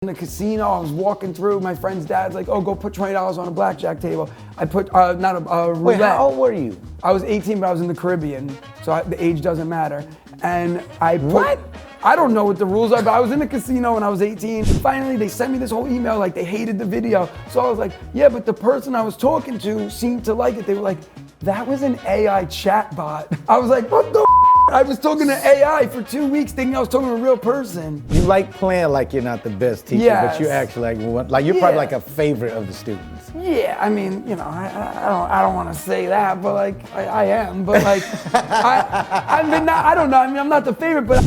the casino. I was walking through. My friend's dad's like, "Oh, go put $20 on a blackjack table." I put not a roulette. Wait, how old were you? I was 18, but I was in the Caribbean, so the age doesn't matter. And I put, What? I don't know what the rules are, but I was in the casino when I was 18. Finally, they sent me this whole email like they hated the video. So I was like, yeah, but the person I was talking to seemed to like it. They were like, that was an AI chatbot. I was like, what the I was talking to AI for 2 weeks thinking I was talking to a real person. You like playing like you're not the best teacher, Yes. but you actually like you're probably like a favorite of the students. Yeah, I mean, you know, I don't want to say that, but like I am, but like I don't know. I mean, I'm not the favorite, but.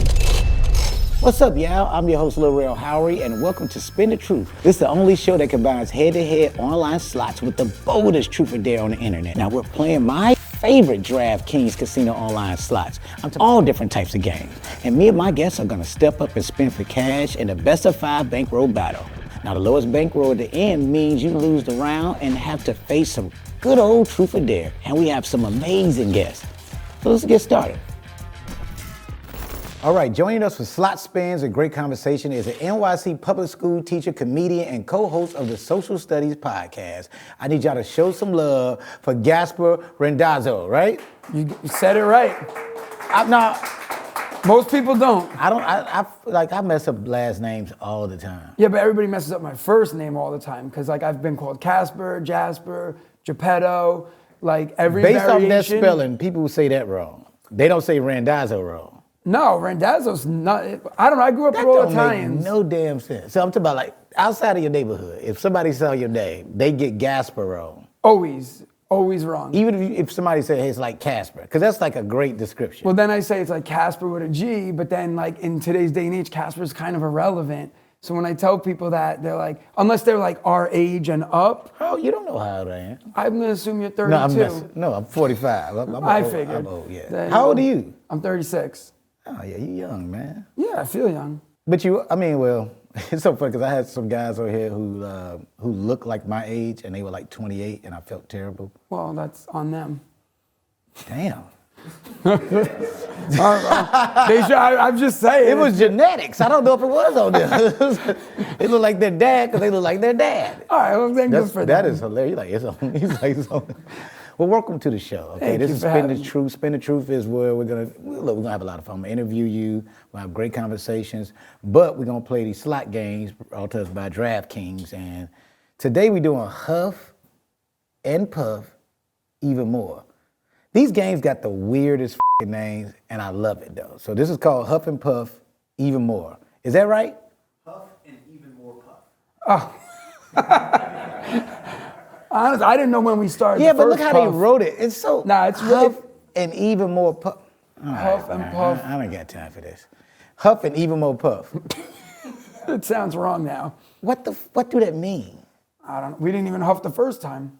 What's up, y'all? I'm your host, Lil Rel Howery, and welcome to Spin the Truth. This is the only show that combines head-to-head online slots with the boldest truth or dare on the internet. Now, we're playing my favorite DraftKings casino online slots. I'm talking all different types of games. And me and my guests are gonna step up and spin for cash in the best of 5 bankroll battle. Now, the lowest bankroll at the end means you lose the round and have to face some good old truth or dare. And we have some amazing guests. So let's get started. All right, joining us for slot spins and great conversation is an NYC public school teacher, comedian, and co-host of the Social Studies podcast. I need y'all to show some love for Gasper Rendazzo, right? You said it right. Now, most people don't. I mess up last names all the time. Yeah, but everybody messes up my first name all the time because like I've been called Casper, Jasper, Geppetto, like every Based variation. on that spelling, people say that wrong. They don't say Rendazzo wrong. No, Rendazzo's not. I don't know. I grew up with all Italians. Make no damn sense. So I'm talking about like outside of your neighborhood. If somebody saw your name, they get Gasper wrong. Always wrong. Even if somebody said, hey, it's like Casper, because that's like a great description. Well, then I say it's like Casper with a G, but then like in today's day and age, Casper's kind of irrelevant. So when I tell people that, they're like, unless they're like our age and up. Oh, you don't know how old I am. I'm gonna assume you're 32. I'm 45. I figured. I'm old, yeah. Then, how old are you? I'm 36. Oh, yeah, you young, man. Yeah, I feel young. But it's so funny because I had some guys over here who looked like my age and they were like 28 and I felt terrible. Well, that's on them. Damn. I'm just saying. It was genetics. I don't know if it was on them. They look like their dad because they look like their dad. All right, well, then good for them. That is hilarious. He's like, well, welcome to the show. Okay, this is Spin the Truth. Spin the Truth is where we're gonna have a lot of fun. I'm gonna interview you. We'll have great conversations, but we're gonna play these slot games brought to us by DraftKings. And today we're doing Huff and Puff even more. These games got the weirdest names, and I love it though. So this is called Huff and Puff even more. Is that right? Huff and even more puff. Oh. Honestly, I didn't know when we started. Yeah, but look how they wrote it. It's so it's really Huff and even more Puff. Huff and Puff. I don't got time for this. Huff and even more Puff. It sounds wrong now. What do that mean? I don't know. We didn't even huff the first time.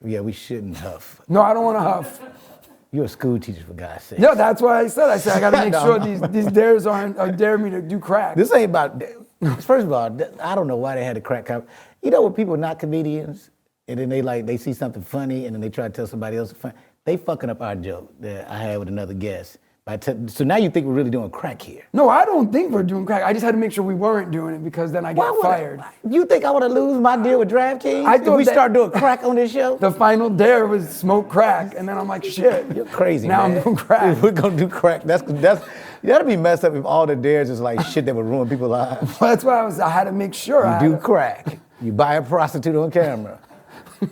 Yeah, we shouldn't huff. No, I don't want to huff. You're a school teacher, for God's sake. No, that's what I said. I got to make sure these dares aren't dare me to do crack. This ain't about. First of all, I don't know why they had the crack cop. You know when people are not comedians and then they see something funny and then they try to tell somebody else funny. They fucking up our joke that I had with another guest. So now you think we're really doing crack here? No, I don't think we're doing crack. I just had to make sure we weren't doing it because then I get fired. You think I want to lose my deal with DraftKings if we start doing crack on this show? The final dare was smoke crack, and then I'm like, shit. You're crazy, now man. I'm doing crack. We're gonna do crack. That'd be messed up if all the dares is like shit that would ruin people's lives. Well, that's why I had to make sure. You do crack. You buy a prostitute on camera.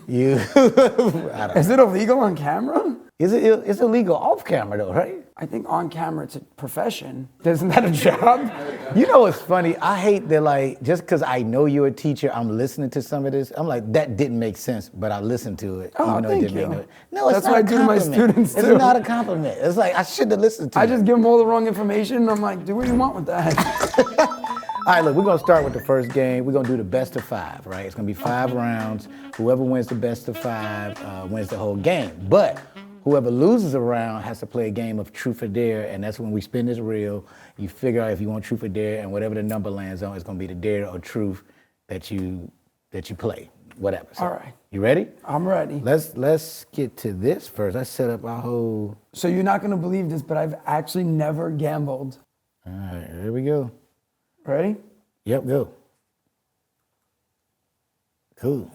Is it illegal on camera? It's illegal off camera though, right? I think on camera it's a profession. Isn't that a job? You know what's funny? I hate that like, just because I know you're a teacher, I'm listening to some of this. I'm like, that didn't make sense, but I listened to it. Oh, even though thank it didn't you. make no. It's That's not what I a do to my compliment. students too. It's not a compliment. It's like, I shouldn't have listened to it. I just give them all the wrong information, and I'm like, do what you want with that. All right, look, we're gonna start with the first game. We're gonna do the best of 5, right? It's gonna be 5 rounds. Whoever wins the best of 5 wins the whole game. But whoever loses a round has to play a game of truth or dare, and that's when we spin this reel. You figure out if you want truth or dare, and whatever the number lands on, it's gonna be the dare or truth that you play, whatever. So, all right. You ready? I'm ready. Let's get to this first. Let's set up our whole. So you're not gonna believe this, but I've actually never gambled. All right, here we go. Ready? Yep, go. Cool.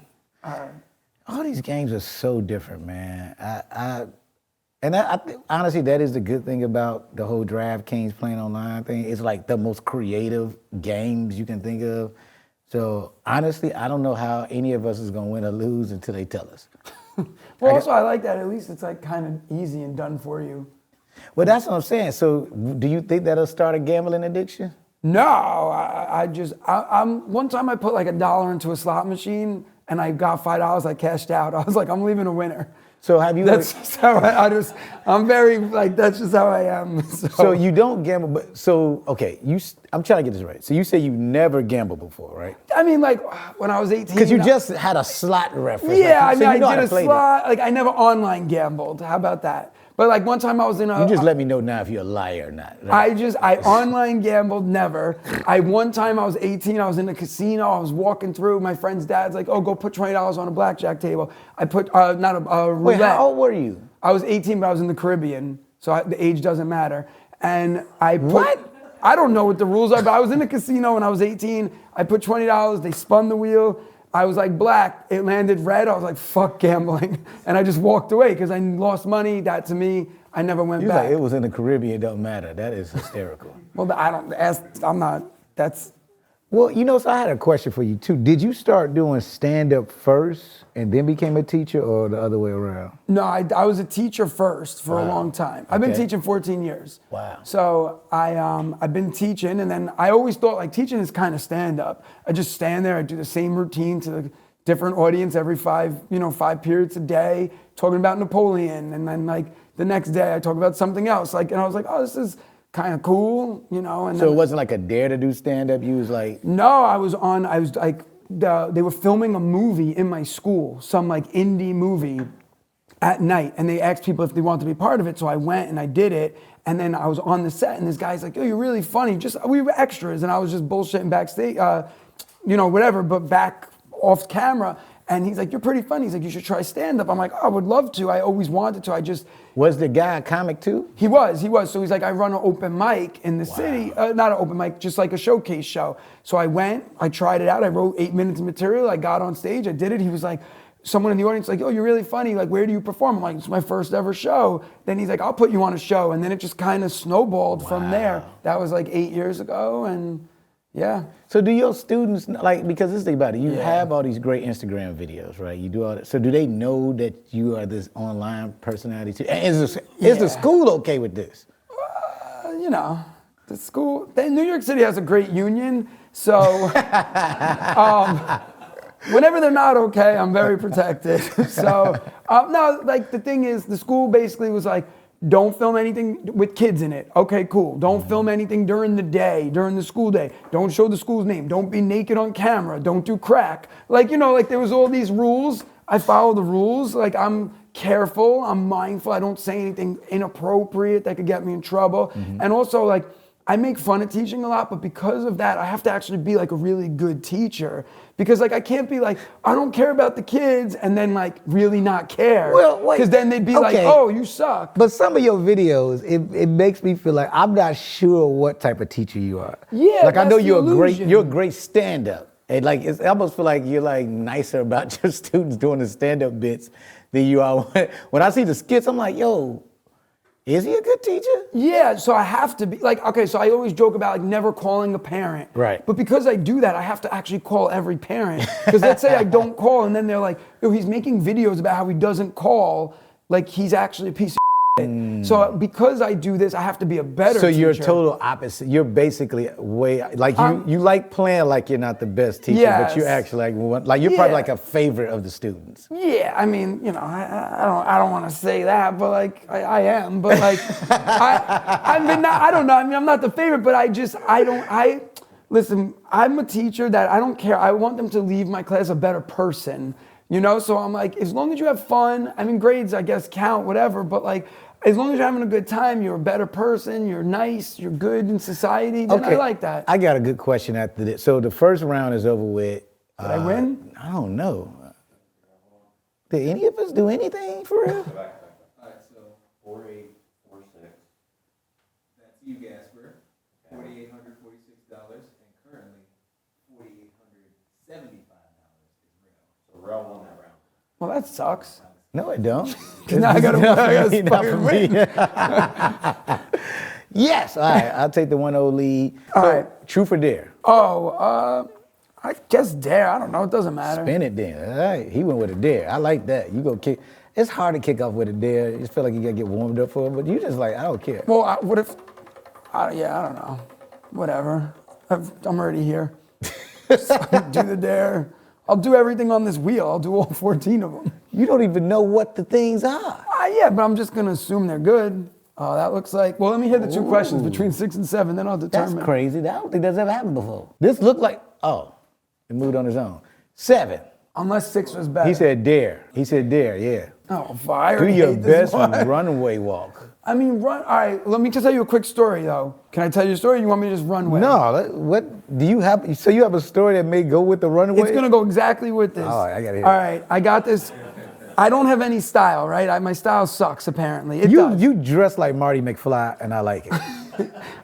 All these games are so different, man. I think, honestly, that is the good thing about the whole DraftKings playing online thing. It's like the most creative games you can think of. So honestly, I don't know how any of us is gonna win or lose until they tell us. Well, also I like that. At least it's like kind of easy and done for you. Well, that's what I'm saying. So do you think that'll start a gambling addiction? No, I'm one time I put like $1 into a slot machine and I got $5. I cashed out. I was like, I'm leaving a winner. So have you? That's just how I'm very like, that's just how I am. So you don't gamble, but so, okay, I'm trying to get this right. So you say you never gambled before, right? I mean, like when I was 18. Because you just had a slot reference. Yeah, like, I mean, I did a slot, like I never online gambled. How about that? But like one time I was in a. You just let me know now if you're a liar or not. Right? I online gambled, never. One time I was 18, I was in a casino, I was walking through, my friend's dad's like, oh, go put $20 on a blackjack table. I put, not a roulette. Wait, how old were you? I was 18, but I was in the Caribbean, so the age doesn't matter. And I put. What? I don't know what the rules are, but I was in a casino when I was 18, I put $20, they spun the wheel. I was like black, it landed red, I was like, fuck gambling. And I just walked away because I lost money. That to me, I never went back. Like, it was in the Caribbean, it don't matter. That is hysterical. Well, Well, you know, so I had a question for you too. Did you start doing stand-up first and then became a teacher, or the other way around? No, I was a teacher first for a long time. I've been teaching 14 years. Wow. So I've been teaching, and then I always thought like teaching is kind of stand-up. I just stand there, I do the same routine to a different audience every 5 periods a day, talking about Napoleon, and then like the next day I talk about something else. Like, and I was like, oh, this is kind of cool, you know. And so it wasn't like a dare to do stand-up. You was like, no, I was like, they were filming a movie in my school, some like indie movie at night, and they asked people if they wanted to be part of it. So I went and I did it, and then I was on the set, and this guy's like, "Oh, you're really funny." We were extras, and I was just bullshitting backstage, whatever, but back off camera. And he's like, "You're pretty funny." He's like, "You should try stand-up." I'm like, "Oh, I would love to. I always wanted to. Was the guy a comic too? He was. So he's like, "I run an open mic in the city." Not an open mic, just like a showcase show. So I went, I tried it out. I wrote 8 minutes of material. I got on stage, I did it. He was like, someone in the audience like, "Oh, you're really funny. Like, where do you perform?" I'm like, "It's my first ever show." Then he's like, "I'll put you on a show." And then it just kind of snowballed from there. That was like 8 years ago, and yeah. So do your students, like, because this thing about it, you have all these great Instagram videos, right? You do all that. So do they know that you are this online personality too? And is the school okay with this? The school, New York City has a great union. So whenever they're not okay, I'm very protected. So no, like the thing is, the school basically was like, don't film anything with kids in it. Okay, cool. Don't film anything during the day, during the school day. Don't show the school's name. Don't be naked on camera. Don't do crack. Like, like there was all these rules. I follow the rules. Like, I'm careful. I'm mindful. I don't say anything inappropriate that could get me in trouble. And also, like, I make fun of teaching a lot, but because of that, I have to actually be like a really good teacher. Because like I can't be like, I don't care about the kids, and then like really not care. Well, wait. Because then they'd be like, oh, you suck. But some of your videos, it makes me feel like I'm not sure what type of teacher you are. Yeah, like I know you're illusion. a great stand-up. And like I almost feel like you're like nicer about your students doing the stand-up bits than you are. When I see the skits, I'm like, yo, is he a good teacher? Yeah, so I have to be like, okay, so I always joke about like never calling a parent. Right. But because I do that, I have to actually call every parent. Because let's say I don't call, and then they're like, oh, he's making videos about how he doesn't call, like he's actually a piece of shit. So because I do this, I have to be a better teacher. So you're total opposite. You're basically like you like playing like you're not the best teacher, but you're actually like you're probably like a favorite of the students. Yeah, I mean, I don't want to say that, but like I am, but like I don't know. I mean, I'm not the favorite, but listen, I'm a teacher that I don't care. I want them to leave my class a better person. So I'm like, as long as you have fun, I mean, grades, I guess, count, whatever, but like, as long as you're having a good time, you're a better person, you're nice, you're good in society, then I like that. I got a good question after this. So the first round is over with. Did I win? I don't know. Did any of us do anything for real? All right, so 4846. That's you, Gasper. $4,846, and currently $4,875 is real. Well, that sucks. No, it don't. Now I gotta fucking win. Yes, all right, I'll take the 1-0 lead. All right. Truth or dare? Oh, I guess dare. I don't know. It doesn't matter. Spin it then. All right, he went with a dare. I like that. You go kick. It's hard to kick off with a dare. You just feel like you gotta get warmed up for it, but you just like, I don't care. Well, what if? I don't know. Whatever. I'm already here. So do the dare. I'll do everything on this wheel. I'll do all 14 of them. You don't even know what the things are. Yeah, but I'm just gonna assume they're good. Oh, that looks like. Well, let me hear the two questions between 6 and 7, then I'll determine. That's crazy. I don't think that's ever happened before. This looked like, it moved on his own. 7. Unless 6 was better. He said dare. Yeah. Oh, fire. Do your best runway walk. I mean, all right, let me just tell you a quick story, though. Can I tell you a story, or you want me to just run with it? No, what do you have? So you have a story that may go with the runway? It's going to go exactly with this. All right, I got to hear All right, I got this. I don't have any style, right? My style sucks, apparently. It does. You dress like Marty McFly, and I like it.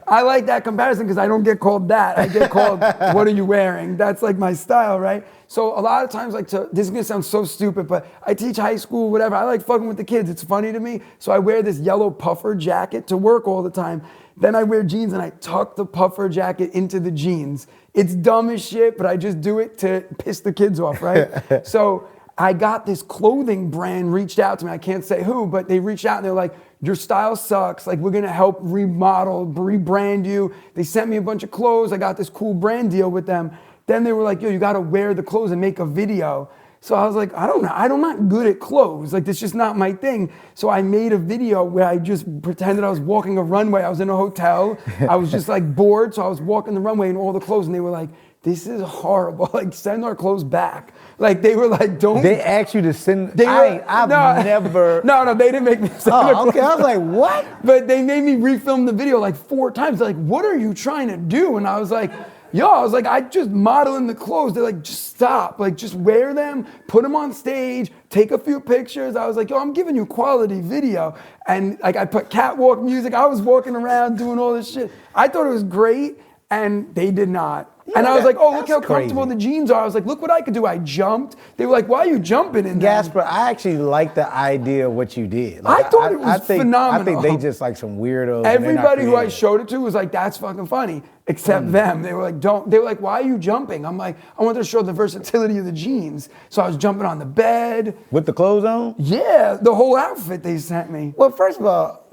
I like that comparison because I don't get called that. I get called, what are you wearing? That's like my style, right? So a lot of times, this is gonna sound so stupid, but I teach high school, whatever. I like fucking with the kids. It's funny to me. So I wear this yellow puffer jacket to work all the time. Then I wear jeans and I tuck the puffer jacket into the jeans. It's dumb as shit, but I just do it to piss the kids off, right? So I got this clothing brand reached out to me. I can't say who, but they reached out and they're like, your style sucks. Like, we're gonna help remodel, rebrand you. They sent me a bunch of clothes. I got this cool brand deal with them. Then they were like, yo, you gotta wear the clothes and make a video. So I was like, I don't know. I'm not good at clothes. Like, that's just not my thing. So I made a video where I just pretended I was walking a runway. I was in a hotel. I was just like bored. So I was walking the runway in all the clothes and they were like, this is horrible. Like, send our clothes back. Like, they were like, don't. They asked you to send. I've never. No, they didn't make me send Oh, okay. I was like, what? But they made me refilm the video like 4 times. They're like, what are you trying to do? And I was like, I just modeling the clothes. They're like, just stop. Like, just wear them, put them on stage, take a few pictures. I was like, I'm giving you quality video. And like, I put catwalk music. I was walking around doing all this shit. I thought it was great, and they did not. And I was like, look how comfortable the jeans are. I was like, look what I could do. I jumped. They were like, why are you jumping in there? Gasper, I actually like the idea of what you did. Like, I thought it was phenomenal. I think they just like some weirdos. Everybody who I showed it to was like, that's fucking funny, except them. They were like, they were like, why are you jumping? I'm like, I wanted to show the versatility of the jeans. So I was jumping on the bed. With the clothes on? Yeah, the whole outfit they sent me. Well, first of all,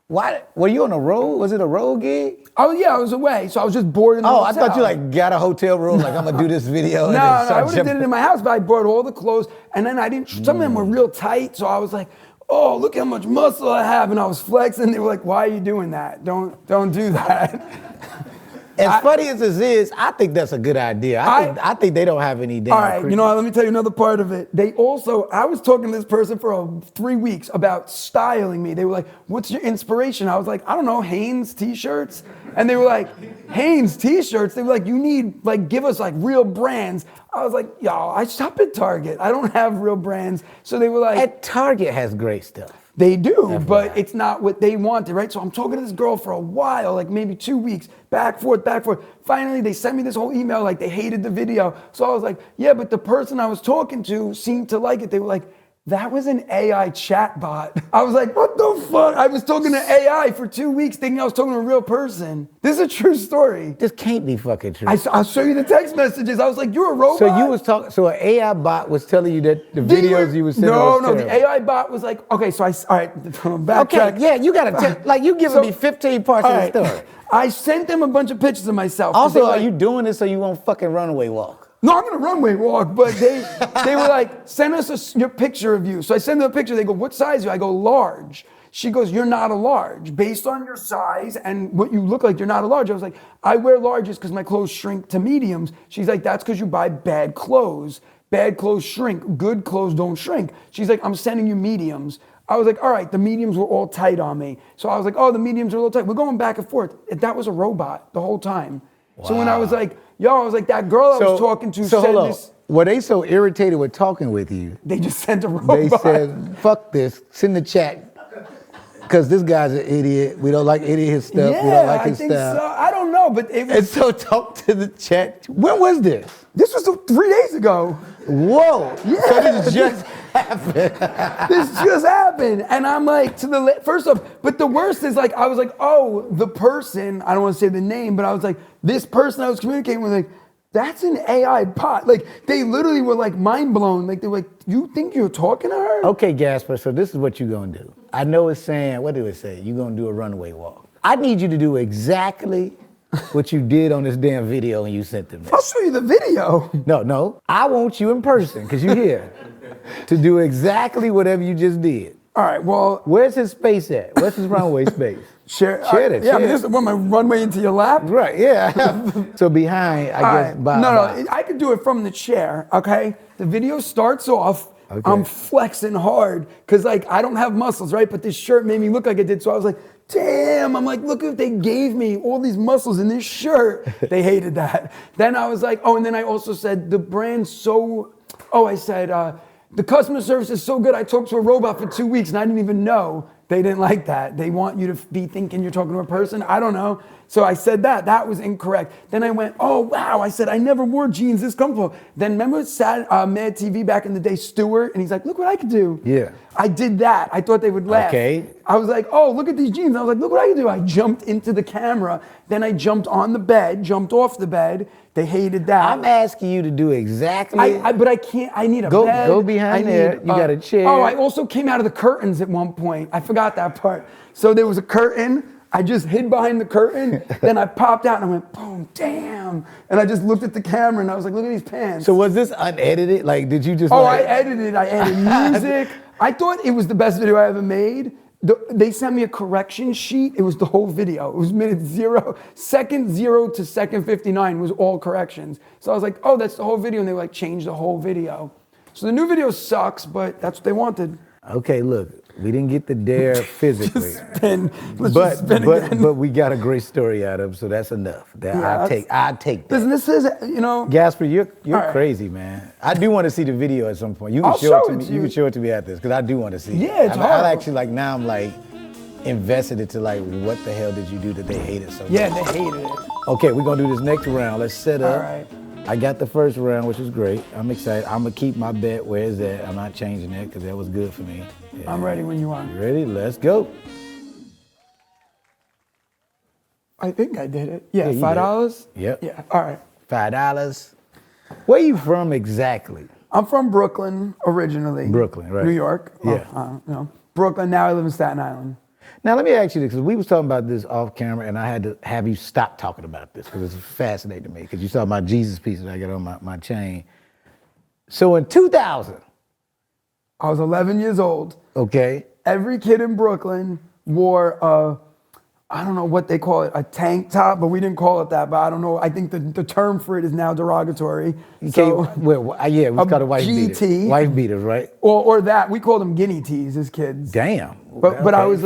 why were you on a road? Was it a road gig? Oh yeah, I was away, so I was just bored in the hotel. I thought you like got a hotel room, like I'm gonna do this video. No, I would have did it in my house, but I brought all the clothes, and then I didn't. Some of them were real tight, so I was like, oh, look how much muscle I have, and I was flexing. They were like, why are you doing that? Don't do that. As funny as this is, I think that's a good idea. I think they don't have any damn. All right, you know what, let me tell you another part of it. I was talking to this person for 3 weeks about styling me. They were like, what's your inspiration? I was like, I don't know, Hanes t-shirts. And they were like, Hanes t-shirts? They were like, you need, like, give us like real brands. I was like, I shop at Target. I don't have real brands. So they were like. At Target has great stuff. They do, but it's not what they wanted, right? So I'm talking to this girl for a while, like maybe 2 weeks, back, forth. Finally, they sent me this whole email, like they hated the video. So I was like, yeah, but the person I was talking to seemed to like it. They were like, that was an AI chatbot. I was like, what the fuck? I was talking to AI for 2 weeks thinking I was talking to a real person. This is a true story. This can't be fucking true. I'll show you the text messages. I was like, you're a robot? So you was talking, so an AI bot was telling you that the videos you was sending No, the AI bot was like, okay, so all right, backtrack. Okay, yeah, you gotta like you giving me 15 parts of the story. I sent them a bunch of pictures of myself. Also, are you doing this so you won't fucking runway walk? No, I'm gonna runway walk, but they were like, send us your picture of you. So I send them a picture, they go, what size are you? I go, large. She goes, you're not a large. Based on your size and what you look like, you're not a large. I was like, I wear larges because my clothes shrink to mediums. She's like, that's because you buy bad clothes. Bad clothes shrink, good clothes don't shrink. She's like, I'm sending you mediums. I was like, all right, the mediums were all tight on me. So I was like, oh, the mediums are a little tight. We're going back and forth. That was a robot the whole time. Wow. So when I was like, that girl I was talking to said this. Were they so irritated with talking with you? They just sent a robot. They said, fuck this, send the chat. Because this guy's an idiot. We don't like any of his stuff. Yeah, we don't like his I think stuff. So. I don't know, but it was. And so talk to the chat. When was this? This was 3 days ago. Whoa. Yeah. So this is just. happened? This just happened. And I'm like, first off, but the worst is like, I was like, oh, the person, I don't want to say the name, but I was like, this person I was communicating with, like, that's an AI bot. Like, they literally were like mind blown. Like, they were like, you think you're talking to her? Okay, Gasper, so this is what you're gonna do. I know it's saying, what do it say? You're gonna do a runway walk. I need you to do exactly what you did on this damn video and you sent to me. I'll show you the video. No. I want you in person, because you're here, to do exactly whatever you just did. All right, well. Where's his space at? Where's his runway space? Share that. Yeah, I mean, this is what my runway into your lap. Right, yeah. So behind, I guess, right. No, I could do it from the chair, okay? The video starts off, okay. I'm flexing hard, because, like, I don't have muscles, right? But this shirt made me look like it did, so I was like, damn, I'm like, look if they gave me all these muscles in this shirt. They hated that. Then I was like, oh, and then I also said, the brand's so, I said, the customer service is so good, I talked to a robot for 2 weeks and I didn't even know. They didn't like that. They want you to be thinking you're talking to a person. I don't know. So I said that. That was incorrect. Then I went, oh, wow. I said, I never wore jeans this comfortable. Then remember Mad TV back in the day, Stewart? And he's like, look what I could do. Yeah. I did that. I thought they would laugh. Okay. I was like, oh, look at these jeans. I was like, look what I can do. I jumped into the camera. Then I jumped on the bed, jumped off the bed. They hated that. I'm asking you to do exactly. But I can't. I need a bed. Go I behind there. You got a chair. Oh, I also came out of the curtains at one point. I forgot that part. So there was a curtain. I just hid behind the curtain. Then I popped out and I went, boom, damn. And I just looked at the camera and I was like, look at these pants. So was this unedited? Like, did you just? Oh, I edited. I added music. I thought it was the best video I ever made. They sent me a correction sheet. It was the whole video. It was second 0 to second 59 was all corrections. So I was like, oh, that's the whole video. And they were like, change the whole video. So the new video sucks, but that's what they wanted. Okay, look, we didn't get the dare physically. But we got a great story out of him, so that's enough. I'll take that. Listen, this is, you know. Gasper, you're right. Crazy, man. I do want to see the video at some point. You can I'll show it to me. you. You can show it to me after this, because I do want to see it. Yeah, it's hard. I actually, like, now I'm like invested into like, what the hell did you do that they hated so much? Yeah, they hated it. Okay, we're gonna do this next round. Let's set up. All right. I got the first round, which was great. I'm excited. I'm gonna keep my bet where it's at. I'm not changing that because that was good for me. Yeah. I'm ready when you are. You ready? Let's go. I think I did it. Yeah, you $5? did. Yep. Yeah, all right. $5. Where you from exactly? I'm from Brooklyn originally. Brooklyn, right. New York. Yeah. Brooklyn, now I live in Staten Island. Now let me ask you this, because we was talking about this off camera and I had to have you stop talking about this because it's fascinating to me, because you saw my Jesus piece that I got on my chain. So in 2000. I was 11 years old. Okay. Every kid in Brooklyn wore I don't know what they call it, a tank top, but we didn't call it that, but I don't know. I think the term for it is now derogatory. So, we called it wife beaters. GT. Wife beaters, right? Or that, we called them guinea tees as kids. Damn. But okay. I was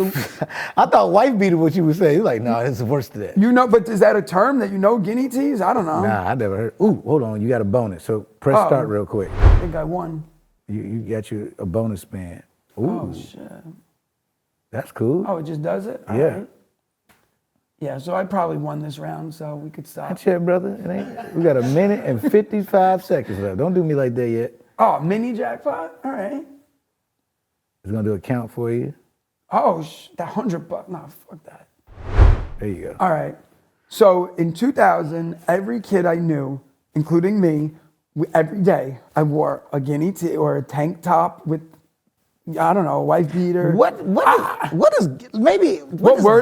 I thought wife beater what you would say. You're like, no, it's worse than that. You know, but is that a term that you know, guinea tees? I don't know. Nah, I never heard. Ooh, hold on, you got a bonus. So press start real quick. I think I won. You got a bonus spin. Ooh. Oh, shit. That's cool. Oh, it just does it? All yeah. right. Yeah, so I probably won this round, so we could stop. That's it, brother. It ain't. We got 1 minute and 55 seconds left. Don't do me like that yet. Oh, mini jackpot? All right. It's gonna do a count for you. Oh, that $100. No, fuck that. There you go. All right. So in 2000, every kid I knew, including me, every day I wore a guinea tee or a tank top with, I don't know, a wife beater. What word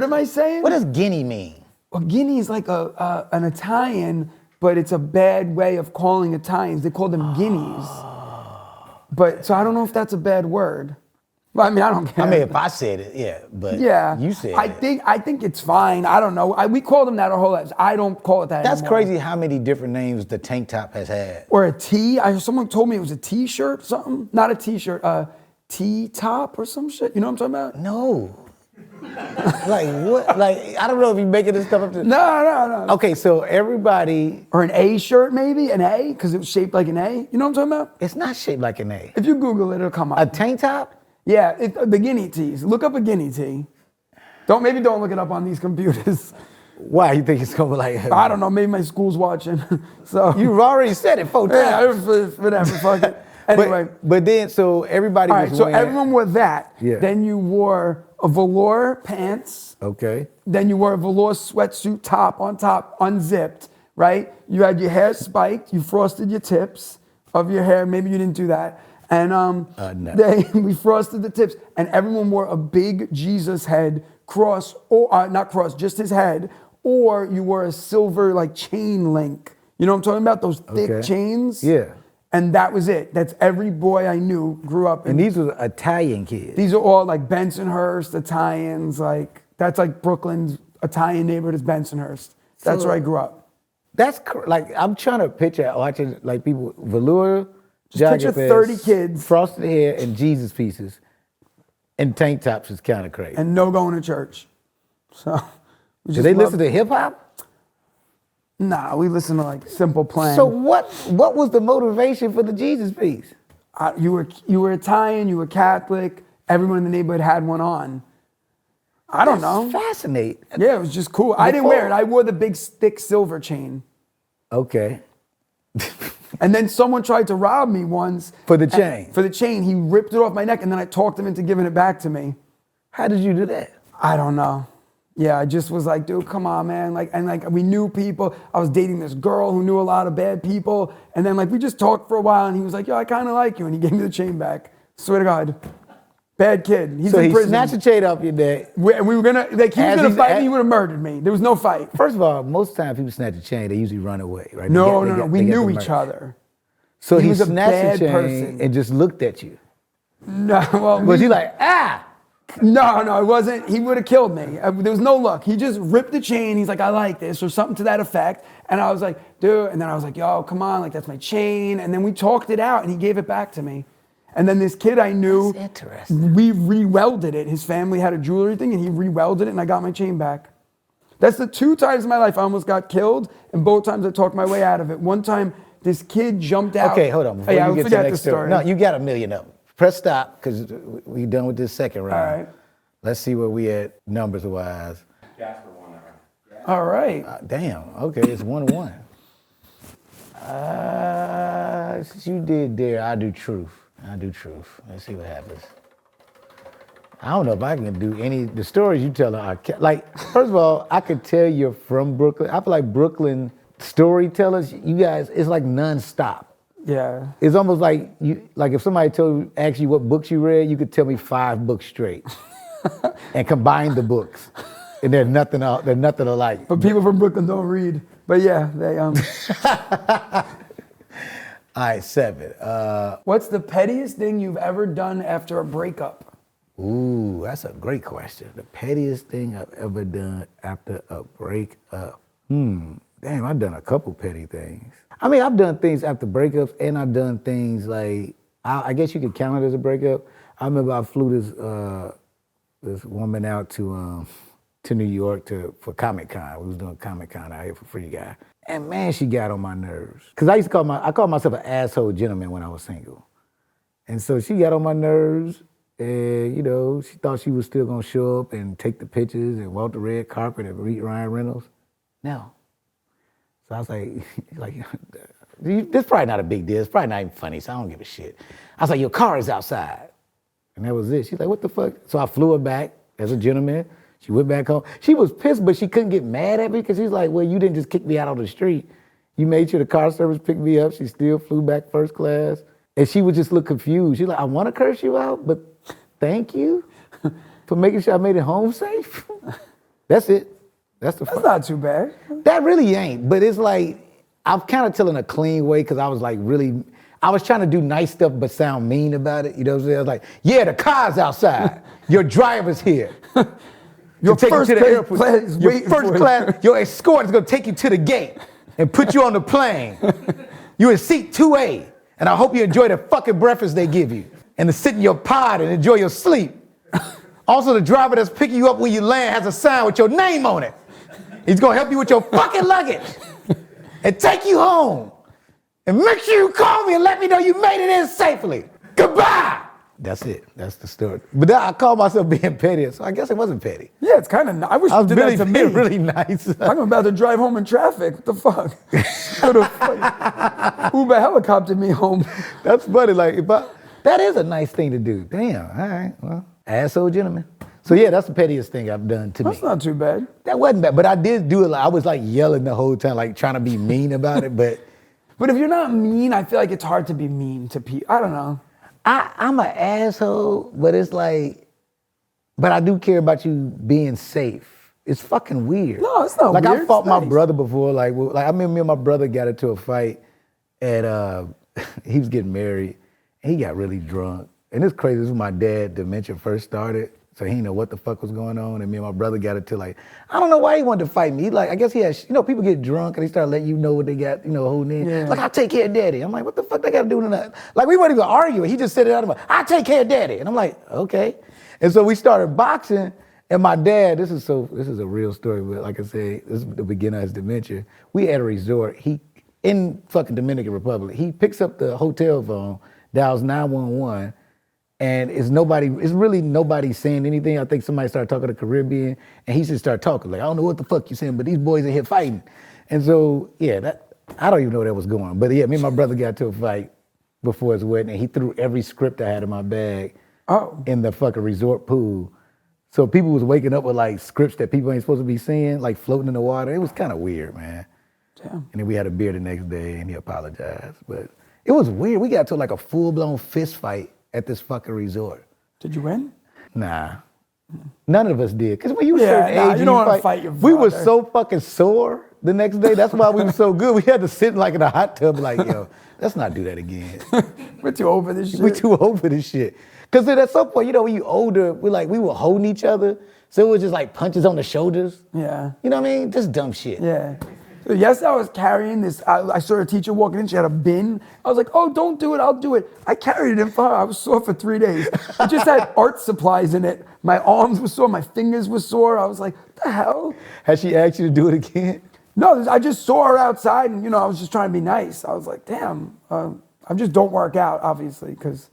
am I saying? What does guinea mean? Well, guinea is like an Italian, but it's a bad way of calling Italians. They call them guineas. But so I don't know if that's a bad word. Well, I mean, I don't care. I mean, if I said it, yeah, but yeah, you said it. I think it's fine. I don't know. We call them that our whole lives. I don't call it that That's anymore. crazy how many different names the tank top has had. Or a tee. Someone told me it was a t-shirt or something. Not a t-shirt, T-top or some shit. You know what I'm talking about? No. Like what? Like, I don't know if you're making this stuff up. No. Okay, so everybody. Or an A shirt maybe, an A, because it was shaped like an A. You know what I'm talking about? It's not shaped like an A. If you Google it, it'll come up. A tank top? Yeah, the guinea tees. Look up a guinea tee. Don't look it up on these computers. Why? You think it's gonna be like? I don't know. Maybe my school's watching. So you've already said it 4 times. Yeah, whatever. Fuck it. Anyway. But then, so everybody All was right, so wearing... everyone wore that. Yeah. Then you wore a velour pants. Okay. Then you wore a velour sweatsuit top on top, unzipped, right? You had your hair spiked. You frosted your tips of your hair. Maybe you didn't do that. And no. we frosted the tips. And everyone wore a big Jesus head cross, or not cross, just his head. Or you wore a silver like chain link. You know what I'm talking about? Those thick chains? Yeah. And that was it. That's every boy I knew grew up in. And these were Italian kids. These are all like Bensonhurst, Italians, like, that's like Brooklyn's Italian neighborhood is Bensonhurst. That's where I grew up. That's like, I'm trying to picture watching like people, velour, Picture 30 kids. frosted hair and Jesus pieces and tank tops is kind of crazy. And no going to church. So. Do they listen to hip hop? Nah, we listen to like Simple Plan. So what was the motivation for the Jesus piece? You were Italian, you were Catholic, everyone in the neighborhood had one on. I don't know. Fascinating. Yeah, it was just cool. I didn't wear it. I wore the big thick silver chain. Okay. And then someone tried to rob me once. For the chain? For the chain. He ripped it off my neck and then I talked him into giving it back to me. How did you do that? I don't know. Yeah, I just was like, dude, come on, man. Like, and like we knew people. I was dating this girl who knew a lot of bad people. And then like we just talked for a while and he was like, yo, I kind of like you. And he gave me the chain back. Swear to God. Bad kid. He's in prison. Snatched the chain off your neck. We were gonna, like he was gonna fight me, he would have murdered me. There was no fight. First of all, most times people snatch a chain, they usually run away, right? No. We knew each other. So he was a snatched bad the chain person. and just looked at you. No, well. Was he like, ah? No, it wasn't. He would have killed me. There was no look. He just ripped the chain. He's like, I like this, or something to that effect. And I was like, dude. And then I was like, yo, come on, like that's my chain. And then we talked it out, and he gave it back to me. And then this kid I knew, that's interesting. We re-welded it. His family had a jewelry thing, and he re-welded it, and I got my chain back. That's the 2 times in my life I almost got killed, and both times I talked my way out of it. One time, this kid jumped out. Okay, hold on. Before you get to the next story. No, you got a million of them. Press stop, because we done with this second round. All right. Let's see where we at numbers-wise. Gasper won that round. All right. Damn, okay, it's 1-1. Since you did there, I do truth. Let's see what happens. I don't know if I can do the stories you tell are, like, first of all, I could tell you're from Brooklyn. I feel like Brooklyn storytellers, you guys, it's like nonstop. Yeah. It's almost like if somebody asked you what books you read, you could tell me 5 books straight and combine the books. And they're nothing alike. But people from Brooklyn don't read. But yeah, they All right, 7. What's the pettiest thing you've ever done after a breakup? Ooh, that's a great question. The pettiest thing I've ever done after a breakup. Damn, I've done a couple petty things. I mean, I've done things after breakups, and I've done things like, I guess you could count it as a breakup. I remember I flew this woman out to New York for Comic-Con. We was doing Comic-Con out here for Free Guy. And man, she got on my nerves. Cause I called myself an asshole gentleman when I was single. And so she got on my nerves, and she thought she was still gonna show up and take the pictures and walk the red carpet and meet Ryan Reynolds. No. So I was like, this is probably not a big deal. It's probably not even funny, so I don't give a shit. I was like, your car is outside. And that was it. She's like, what the fuck? So I flew her back as a gentleman. She went back home. She was pissed, but she couldn't get mad at me because she's like, well, you didn't just kick me out on the street. You made sure the car service picked me up. She still flew back first class. And she would just look confused. She's like, I want to curse you out, but thank you for making sure I made it home safe. That's it. That's not too bad. That really ain't, but it's like, I'm kind of telling a clean way because I was like I was trying to do nice stuff but sound mean about it. You know what I'm saying? I was like, yeah, the car's outside. Your driver's here. Your first class, your escort is gonna take you to the gate and put you on the plane. You're in seat 2A, and I hope you enjoy the fucking breakfast they give you and to sit in your pod and enjoy your sleep. Also, the driver that's picking you up when you land has a sign with your name on it. He's gonna help you with your fucking luggage and take you home. And make sure you call me and let me know you made it in safely. Goodbye. That's it. That's the story. But I call myself being petty, so I guess it wasn't petty. Yeah, it's kind of. I wish I you was did really, that to me. really nice. I'm about to drive home in traffic. What the fuck? Could have Uber helicoptered me home. That's funny. Like, that is a nice thing to do. Damn. All right. Well, asshole gentleman. So yeah, that's the pettiest thing I've done to me. That's not too bad. That wasn't bad, but I did do it. Like, I was like yelling the whole time, like trying to be mean about it. But if you're not mean, I feel like it's hard to be mean to people. I don't know. I'm an asshole, but it's like, but I do care about you being safe. It's fucking weird. No, it's not like weird. I fought It's my nice. brother before. Like I remember me and my brother got into a fight, and he was getting married, and he got really drunk. And it's crazy. This was my dad. Dementia first started, so he didn't know what the fuck was going on. And me and my brother got into like, I don't know why he wanted to fight me. Like, I guess he had, people get drunk and they start letting you know what they got, holding in. Yeah. Like, I'll take care of daddy. I'm like, what the fuck they got to do with that? Like, we weren't even arguing. He just said it out of my, I'll take care of daddy. And I'm like, okay. And so we started boxing. And my dad, this is a real story, but like I said, this is the beginning of his dementia. We at a resort. He in fucking Dominican Republic. He picks up the hotel phone, dials 911. And it's really nobody saying anything. I think somebody started talking to Caribbean, and he just started talking like, I don't know what the fuck you saying, but these boys are here fighting. And so, yeah, I don't even know where that was going. But yeah, me and my brother got to a fight before his wedding, and he threw every script I had in my bag in the fucking resort pool. So people was waking up with like scripts that people ain't supposed to be seeing, like floating in the water. It was kind of weird, man. Damn. And then we had a beer the next day, and he apologized. But it was weird. We got to like a full-blown fist fight at this fucking resort. Did you win? Nah. None of us did. Because when you Yeah, certain nah, age, you don't wanna fight your we were brother. so fucking sore the next day. That's why we were so good. We had to sit like in a hot tub like, yo, let's not do that again. We're too old for this shit. We too old for this shit. Because at some point, when you older, we were holding each other. So it was just like punches on the shoulders. Yeah. You know what I mean? Just dumb shit. Yeah. So yesterday I was carrying this, I saw a teacher walking in, she had a bin. I was like, oh, don't do it, I'll do it. I carried it in for her, I was sore for 3 days. It just had art supplies in it. My arms were sore, my fingers were sore. I was like, what the hell? Has she asked you to do it again? No, I just saw her outside and, I was just trying to be nice. I was like, damn, I just don't work out, obviously, because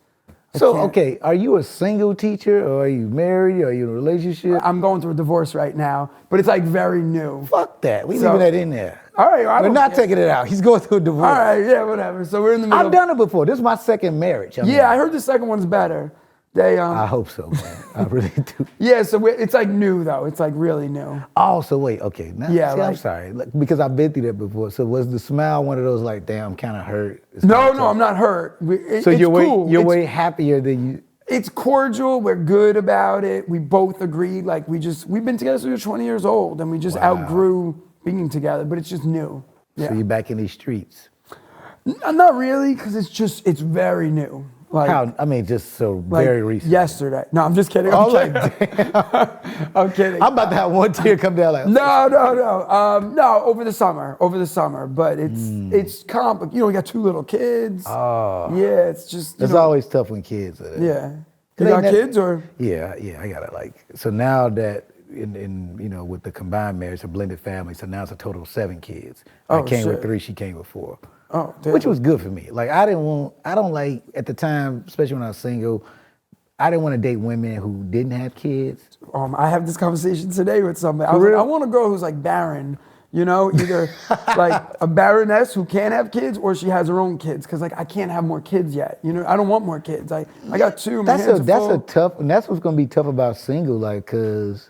So, okay, are you a single teacher, or are you married, or are you in a relationship? I'm going through a divorce right now, but it's like very new. Fuck that, we So- leaving that in there. All right, I We're don't not care. taking it out. He's going through a divorce. All right, yeah, whatever. So we're in the middle. I've done it before. This is my second marriage. Yeah, I heard the second one's better. I hope so, man. I really do. Yeah, so it's like new though. It's like really new. Oh, so wait, okay. Now, Yeah, see, I'm like- sorry, because I've been through that before. So was the smile one of those like, damn, I'm kind of hurt? It's No, kinda tough. I'm not hurt. So it's you're cool. way It's- happier than you. It's cordial. We're good about it. We both agreed. Like we've been together since we were 20 years old, and we just outgrew being together. But it's just new. Yeah. So you're back in these streets. Not really, because it's very new. Like, How? I mean, just so like very recent. yesterday. No, I'm just kidding. I'm kidding. I'm kidding. I'm about to have one tear come down like, No. No, over the summer. But it's complicated. We got 2 little kids. Oh. Yeah, it's just. it's always tough when kids are there. Yeah. You It got ain't that- kids or? Yeah, I got it. Like, so now that in with the combined marriage, a blended family, so now it's a total of 7 kids. I Oh, came with shit. 3, she came with 4. Oh, damn. Which was good for me. Like, I don't like, at the time, especially when I was single, I didn't want to date women who didn't have kids. I have this conversation today with somebody. I For was like, real? I want a girl who's like barren, either like a baroness who can't have kids or she has her own kids. Cause like I can't have more kids yet. I don't want more kids. I got 2. My hands are That's full. a tough, and that's what's gonna be tough about single, like, cause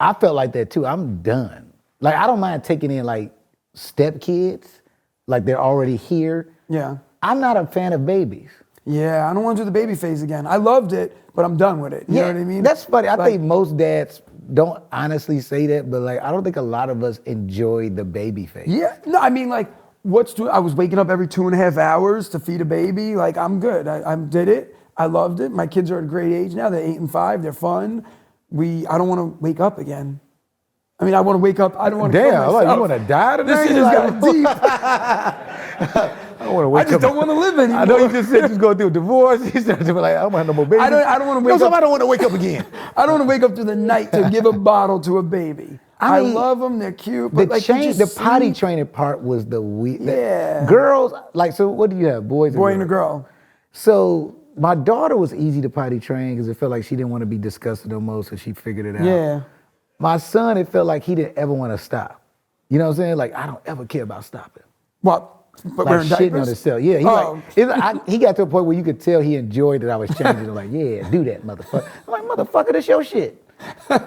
I felt like that too. I'm done. Like, I don't mind taking in like step kids, like they're already here. Yeah. I'm not a fan of babies. Yeah, I don't want to do the baby phase again. I loved it, but I'm done with it. You know what I mean? That's funny. I Like, think most dads don't honestly say that, but like, I don't think a lot of us enjoy the baby phase. Yeah, no, I mean like, I was waking up every 2.5 hours to feed a baby. Like I'm good. I did it. I loved it. My kids are at a great age now. They're 8 and 5. They're fun. I don't want to wake up again. I mean, I want to wake up. I don't want to kill Damn, myself. like, you want to die tonight? This shit just got deep. I don't want to wake I just up. don't want to live anymore. I know you just said you're going through a divorce. You started to be like, I don't want to have no more babies. I don't wanna wake up- I don't want to wake up again. I don't want to wake up through the night to give a bottle to a baby. I mean, love them. They're cute. But like, you The just potty sleep. training part was the weird. Yeah. Girls, like, so what do you have? Boys and Boy girls? and a girl. So my daughter was easy to potty train because it felt like she didn't want to be disgusted no more, so she figured it out. Yeah. My son, it felt like he didn't ever want to stop. You know what I'm saying? Like, I don't ever care about stopping. What? But Like wearing shitting diapers? on himself. Yeah, he got to a point where you could tell he enjoyed that I was changing. I'm like, yeah, do that, motherfucker. I'm like, motherfucker, that's your shit.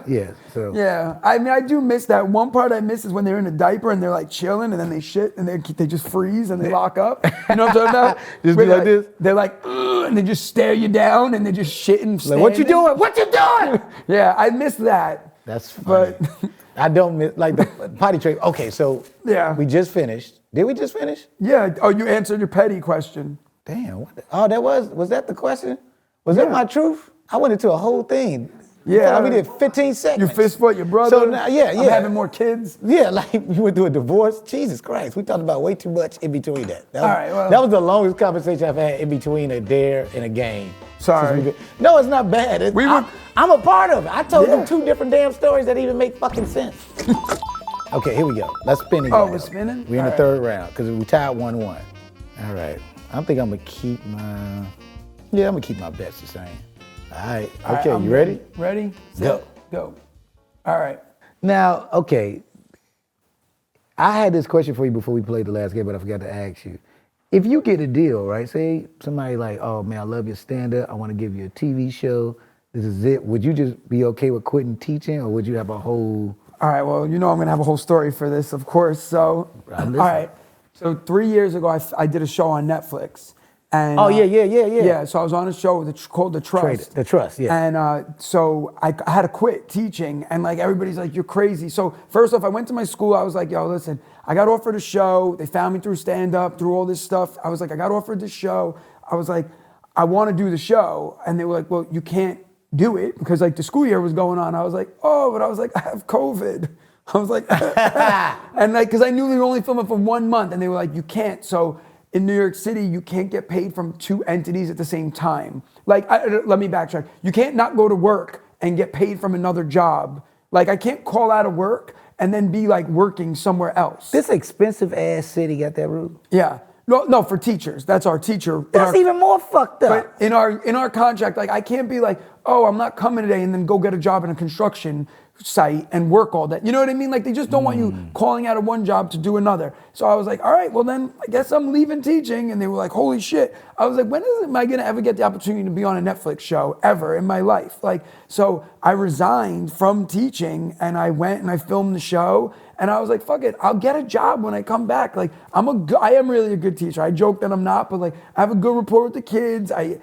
Yeah, so. Yeah, I mean, I do miss that. One part I miss is when they're in a diaper and they're like chilling and then they shit and they just freeze and they lock up. You know what I'm talking about? Just be like this? They're like, "Ugh," and they just stare you down and they're just shitting. Like, what you standing. doing? What you doing? Yeah, I miss that. That's funny. But I don't miss, like the potty train. Okay, so Yeah. we just finished. Did we just finish? Yeah. Oh, you answered your petty question. Damn. Was that the question? Was that my truth? I went into a whole thing. Yeah. We did 15 seconds. You fist fought your brother. So now, yeah. I'm having more kids. Yeah, like we went through a divorce. Jesus Christ, we talked about way too much in between that. All right, well. That was the longest conversation I've had in between a dare and a game. Sorry. No, it's not bad. I'm a part of it. I told them Yeah. 2 different damn stories that even make fucking sense. Okay, here we go. Let's spin again. Oh, we're spinning? We're in the All third round because we tied 1-1. All right. I think I'm gonna keep my. Yeah, I'm gonna keep my bets the same. All right. Okay, I'm you ready? Ready? Go. Go. All right. Now, okay. I had this question for you before we played the last game, but I forgot to ask you. If you get a deal, right? Say somebody like, oh man, I love your stand-up. I want to give you a TV show. This is it. Would you just be okay with quitting teaching, or would you have a whole? All right, well, you know I'm gonna have a whole story for this, of course. So, all right. So 3 years ago, I did a show on Netflix. And, Oh, yeah. Yeah, so I was on a show called The Trust. The Trust, yeah. And so I had to quit teaching, and like everybody's like, you're crazy. So first off, I went to my school. I was like, yo, listen, I got offered a show. They found me through stand-up, through all this stuff. I was like, I got offered this show. I was like, I want to do the show. And they were like, well, you can't do it because like the school year was going on. I was like, oh, but I was like, I have COVID. I was like, and like, because I knew we were only filming for 1 month, and they were like, you can't. So in New York City, you can't get paid from 2 entities at the same time. Like, let me backtrack. You can't not go to work and get paid from another job. Like, I can't call out of work and then be like working somewhere else. This expensive ass city got that rule? Yeah. No, for teachers. That's our teacher. That's even more fucked up. But in our contract, like I can't be like, oh, I'm not coming today and then go get a job in a construction site and work all that. You know what I mean? Like they just don't want you calling out of one job to do another. So I was like, all right, well then I guess I'm leaving teaching. And they were like, holy shit. I was like, when am I gonna ever get the opportunity to be on a Netflix show ever in my life? Like, so I resigned from teaching and I went and I filmed the show. And I was like, fuck it, I'll get a job when I come back. Like, I am really a good teacher. I joke that I'm not, but like, I have a good rapport with the kids. I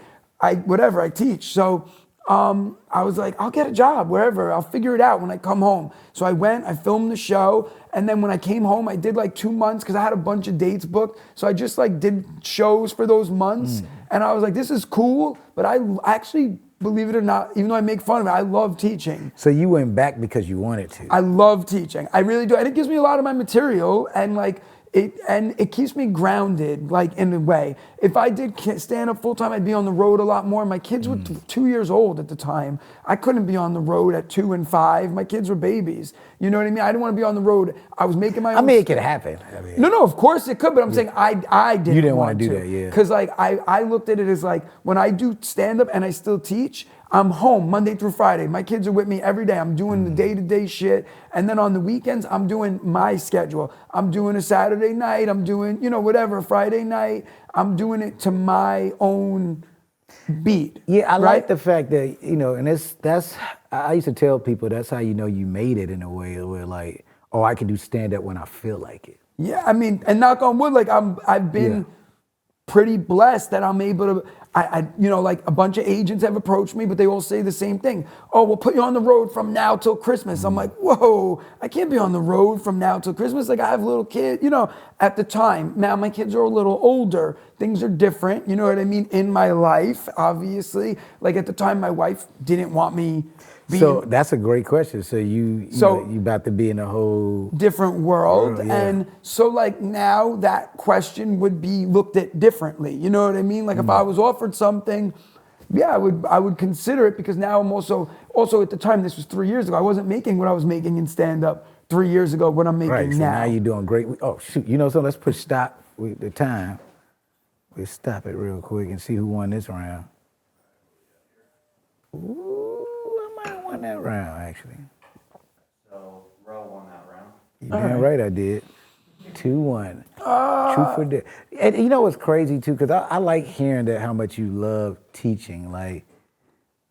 teach. So I was like, I'll get a job wherever. I'll figure it out when I come home. So I went, I filmed the show. And then when I came home, I did like 2 months because I had a bunch of dates booked. So I just like did shows for those months. And I was like, this is cool. But I actually, believe it or not, even though I make fun of it, I love teaching. So you went back because you wanted to? I love teaching. I really do. And it gives me a lot of my material and like, it keeps me grounded, like in a way. If I did stand up full time, I'd be on the road a lot more. My kids were 2 years old at the time. I couldn't be on the road at 2 and 5. My kids were babies. You know what I mean? I didn't want to be on the road. I was making my own. I mean, it could happen. I mean, No, of course it could, but I'm saying I didn't. You didn't want to do that, yeah. Because like I looked at it as like when I do stand up and I still teach, I'm home Monday through Friday. My kids are with me every day. I'm doing the day-to-day shit. And then on the weekends, I'm doing my schedule. I'm doing a Saturday night. I'm doing, whatever, Friday night. I'm doing it to my own beat. Yeah, I right? like the fact that, and that's, I used to tell people that's how you know you made it in a way where like, oh, I can do stand-up when I feel like it. Yeah, I mean, and knock on wood, like I've been pretty blessed that I'm able to, like a bunch of agents have approached me, but they all say the same thing. Oh, we'll put you on the road from now till Christmas. I'm like, whoa, I can't be on the road from now till Christmas. Like I have little kids, at the time. Now my kids are a little older. Things are different, you know what I mean, in my life, obviously. Like at the time, my wife didn't want me being. So that's a great question. So you about to be in a whole different world. Yeah. And so like now that question would be looked at differently. You know what I mean? Like if I was offered something, yeah, I would consider it because now I'm also at the time, this was 3 years ago, I wasn't making what I was making in stand-up 3 years ago, what I'm making right, so now. now you're doing great. Oh shoot, so let's push stop with the time. We'll stop it real quick and see who won this round. Ooh, I might win that round, actually. So Ro won that round. You damn right I did. 2-1. Truth or dare. And you know what's crazy too, because I like hearing that how much you love teaching, like.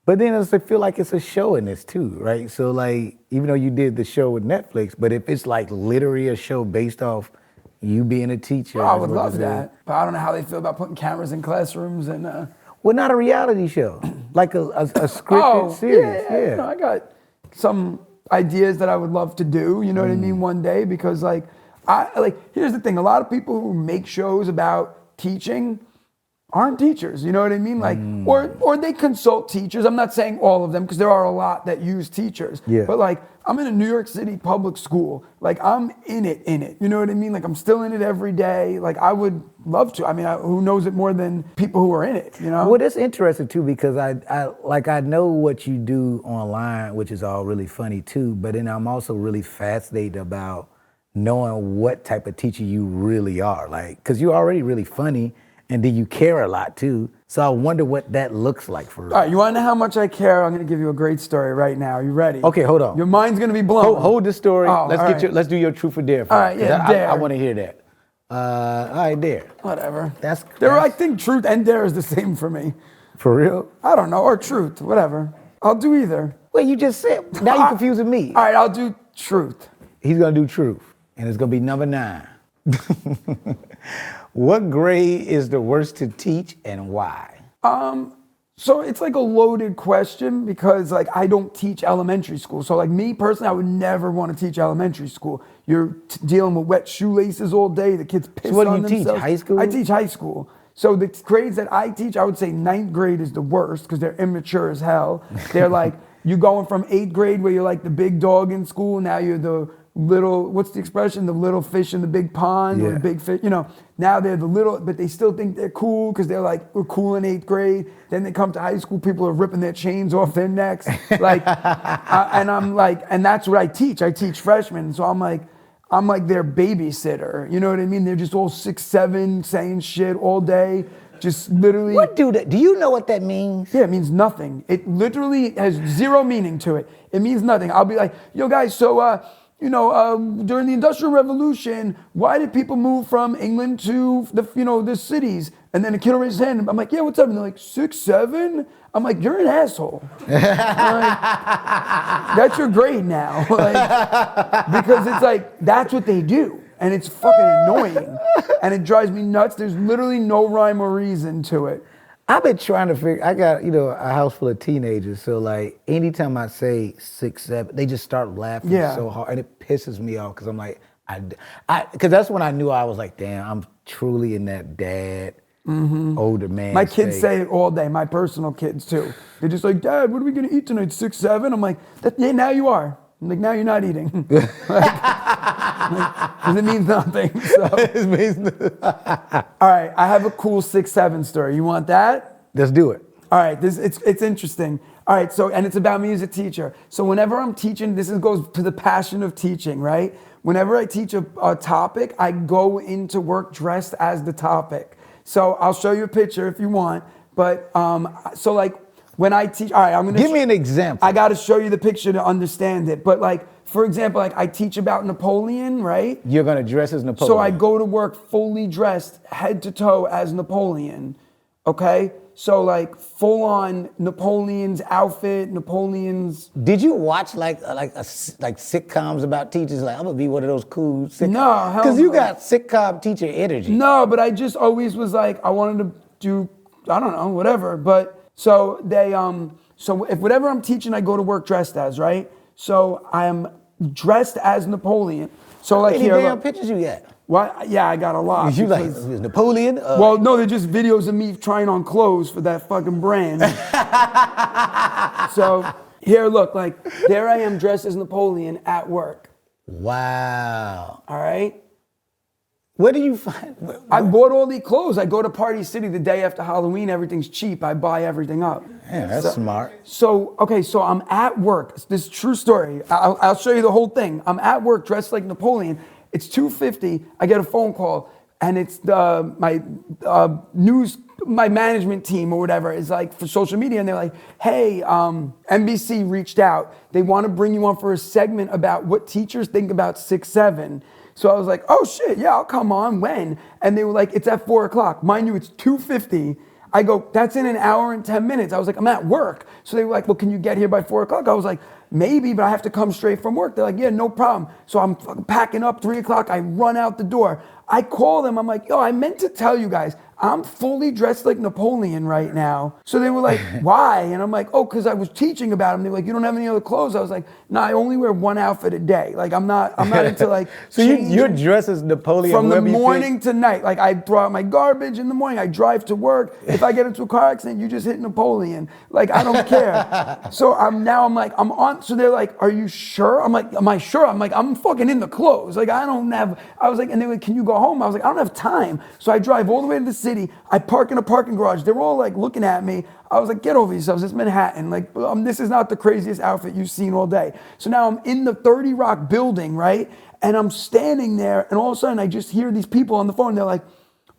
But then I feel like it's a show in this too, right? So like, even though you did the show with Netflix, but if it's like literally a show based off you being a teacher. I would love that, but I don't know how they feel about putting cameras in classrooms and. Well, not a reality show, like a scripted series. Yeah. You know, I got some ideas that I would love to do. You know what I mean? One day, because like, here's the thing: a lot of people who make shows about teaching aren't teachers. You know what I mean? Like, or they consult teachers. I'm not saying all of them, because there are a lot that use teachers. Yeah. But like, I'm in a New York City public school. Like, I'm in it. You know what I mean? Like, I'm still in it every day. Like, I would love to. I mean, who knows it more than people who are in it, you know? Well, that's interesting too, because I know what you do online, which is all really funny too, but then I'm also really fascinated about knowing what type of teacher you really are. Like, because you're already really funny, and then you care a lot too. So I wonder what that looks like for real. All right, you want to know how much I care? I'm going to give you a great story right now. You ready? Okay, hold on. Your mind's going to be blown. Hold the story. Oh, Let's do your truth or dare. All right, yeah, dare. I want to hear that. All right, dare. Whatever. That's I think truth and dare is the same for me. For real? I don't know, or truth, whatever. I'll do either. Well, you just said. Now you're confusing me. All right, I'll do truth. He's gonna do truth, and it's gonna be number 9. What grade is the worst to teach, and why? So it's like a loaded question, because like I don't teach elementary school. So like me personally, I would never want to teach elementary school. You're dealing with wet shoelaces all day. The kids piss on themselves. What do you teach? High school? I teach high school. So the grades that I teach, I would say 9th grade is the worst, because they're immature as hell. They're like, you going from 8th grade where you're like the big dog in school, now you're the little, what's the expression? The little fish in the big pond, or the big fish, you know. Now they're the little, but they still think they're cool, because they're like, we're cool in 8th grade. Then they come to high school, people are ripping their chains off their necks. Like, and I'm like, and that's what I teach. I teach freshmen. So I'm like their babysitter. You know what I mean? They're just all 6'7", saying shit all day. Just literally. What do you know what that means? Yeah, it means nothing. It literally has zero meaning to it. It means nothing. I'll be like, yo guys, so during the Industrial Revolution, why did people move from England to the cities? And then a kid will raise his hand. I'm like, yeah, what's up? And they're like, 6'7"? I'm like, you're an asshole. Like, that's your grade now. Like, because it's like, that's what they do. And it's fucking annoying. And it drives me nuts. There's literally no rhyme or reason to it. I've been trying to figure, I got, a house full of teenagers, so like, anytime I say 6'7", they just start laughing so hard, and it pisses me off, because I'm like, because that's when I knew I was like, damn, I'm truly in that dad, older man. My kids say it all day, my personal kids too. They're just like, Dad, what are we gonna eat tonight, 6'7"? I'm like, yeah, now you are. I'm like, now you're not eating. Because it means nothing. So. It means nothing. All right, I have a cool 6'7" story. You want that? Let's do it. All right, it's interesting. All right, and it's about me as a teacher. So whenever I'm teaching, goes to the passion of teaching, right? Whenever I teach a topic, I go into work dressed as the topic. So I'll show you a picture if you want. But so like when I teach, all right, I'm gonna give me an example. I got to show you the picture to understand it. But like, for example, like I teach about Napoleon, right? You're gonna dress as Napoleon. So I go to work fully dressed, head to toe as Napoleon. Okay, so like full on Napoleon's outfit, Napoleon's. Did you watch like sitcoms about teachers? Like, I'm gonna be one of those cool sitcoms. No, hell because you no. got sitcom teacher energy. No, but I just always was like, I wanted to do, I don't know, whatever. But so they so if whatever I'm teaching, I go to work dressed as, right? So I am dressed as Napoleon. So like, Any here, damn look. pictures you got? What? Yeah, I got a lot. You like Napoleon? Well, no, they're just videos of me trying on clothes for that fucking brand. So here, look, like there I am dressed as Napoleon at work. Wow. All right. Where do you find? I bought all these clothes. I go to Party City the day after Halloween. Everything's cheap. I buy everything up. Yeah, that's smart. So, okay, so I'm at work. This is a true story. I'll show you the whole thing. I'm at work dressed like Napoleon. It's 2:50. I get a phone call, and it's my news my management team or whatever is like for social media, and they're like, hey, NBC reached out. They want to bring you on for a segment about what teachers think about 6-7. So I was like, oh shit, yeah, I'll come on. When? And they were like, it's at 4 o'clock. Mind you, it's 2:50. I go, that's in an hour and 10 minutes. I was like, I'm at work. So they were like, well, can you get here by 4 o'clock? I was like, maybe, but I have to come straight from work. They're like, yeah, no problem. So I'm fucking packing up, 3 o'clock. I run out the door. I call them. I'm like, yo, I meant to tell you guys, I'm fully dressed like Napoleon right now. So they were like, why? And I'm like, oh, because I was teaching about him. They were like, you don't have any other clothes? I was like, no, I only wear one outfit a day. Like, I'm not into like. So you're dressed as Napoleon from the morning to night. Like, I throw out my garbage in the morning. I drive to work. If I get into a car accident, you just hit Napoleon. Like, I don't care. So I'm on. So they're like, are you sure? I'm like, am I sure? I'm like, I'm fucking in the clothes. Like, I was like, and they were like, can you go home? I was like, I don't have time. So I drive all the way to the city. I park in a parking garage. They're all like looking at me. I was like, get over yourselves. It's Manhattan. Like, this is not the craziest outfit you've seen all day. So now I'm in the 30 Rock building, right? And I'm standing there, and all of a sudden I just hear these people on the phone. They're like,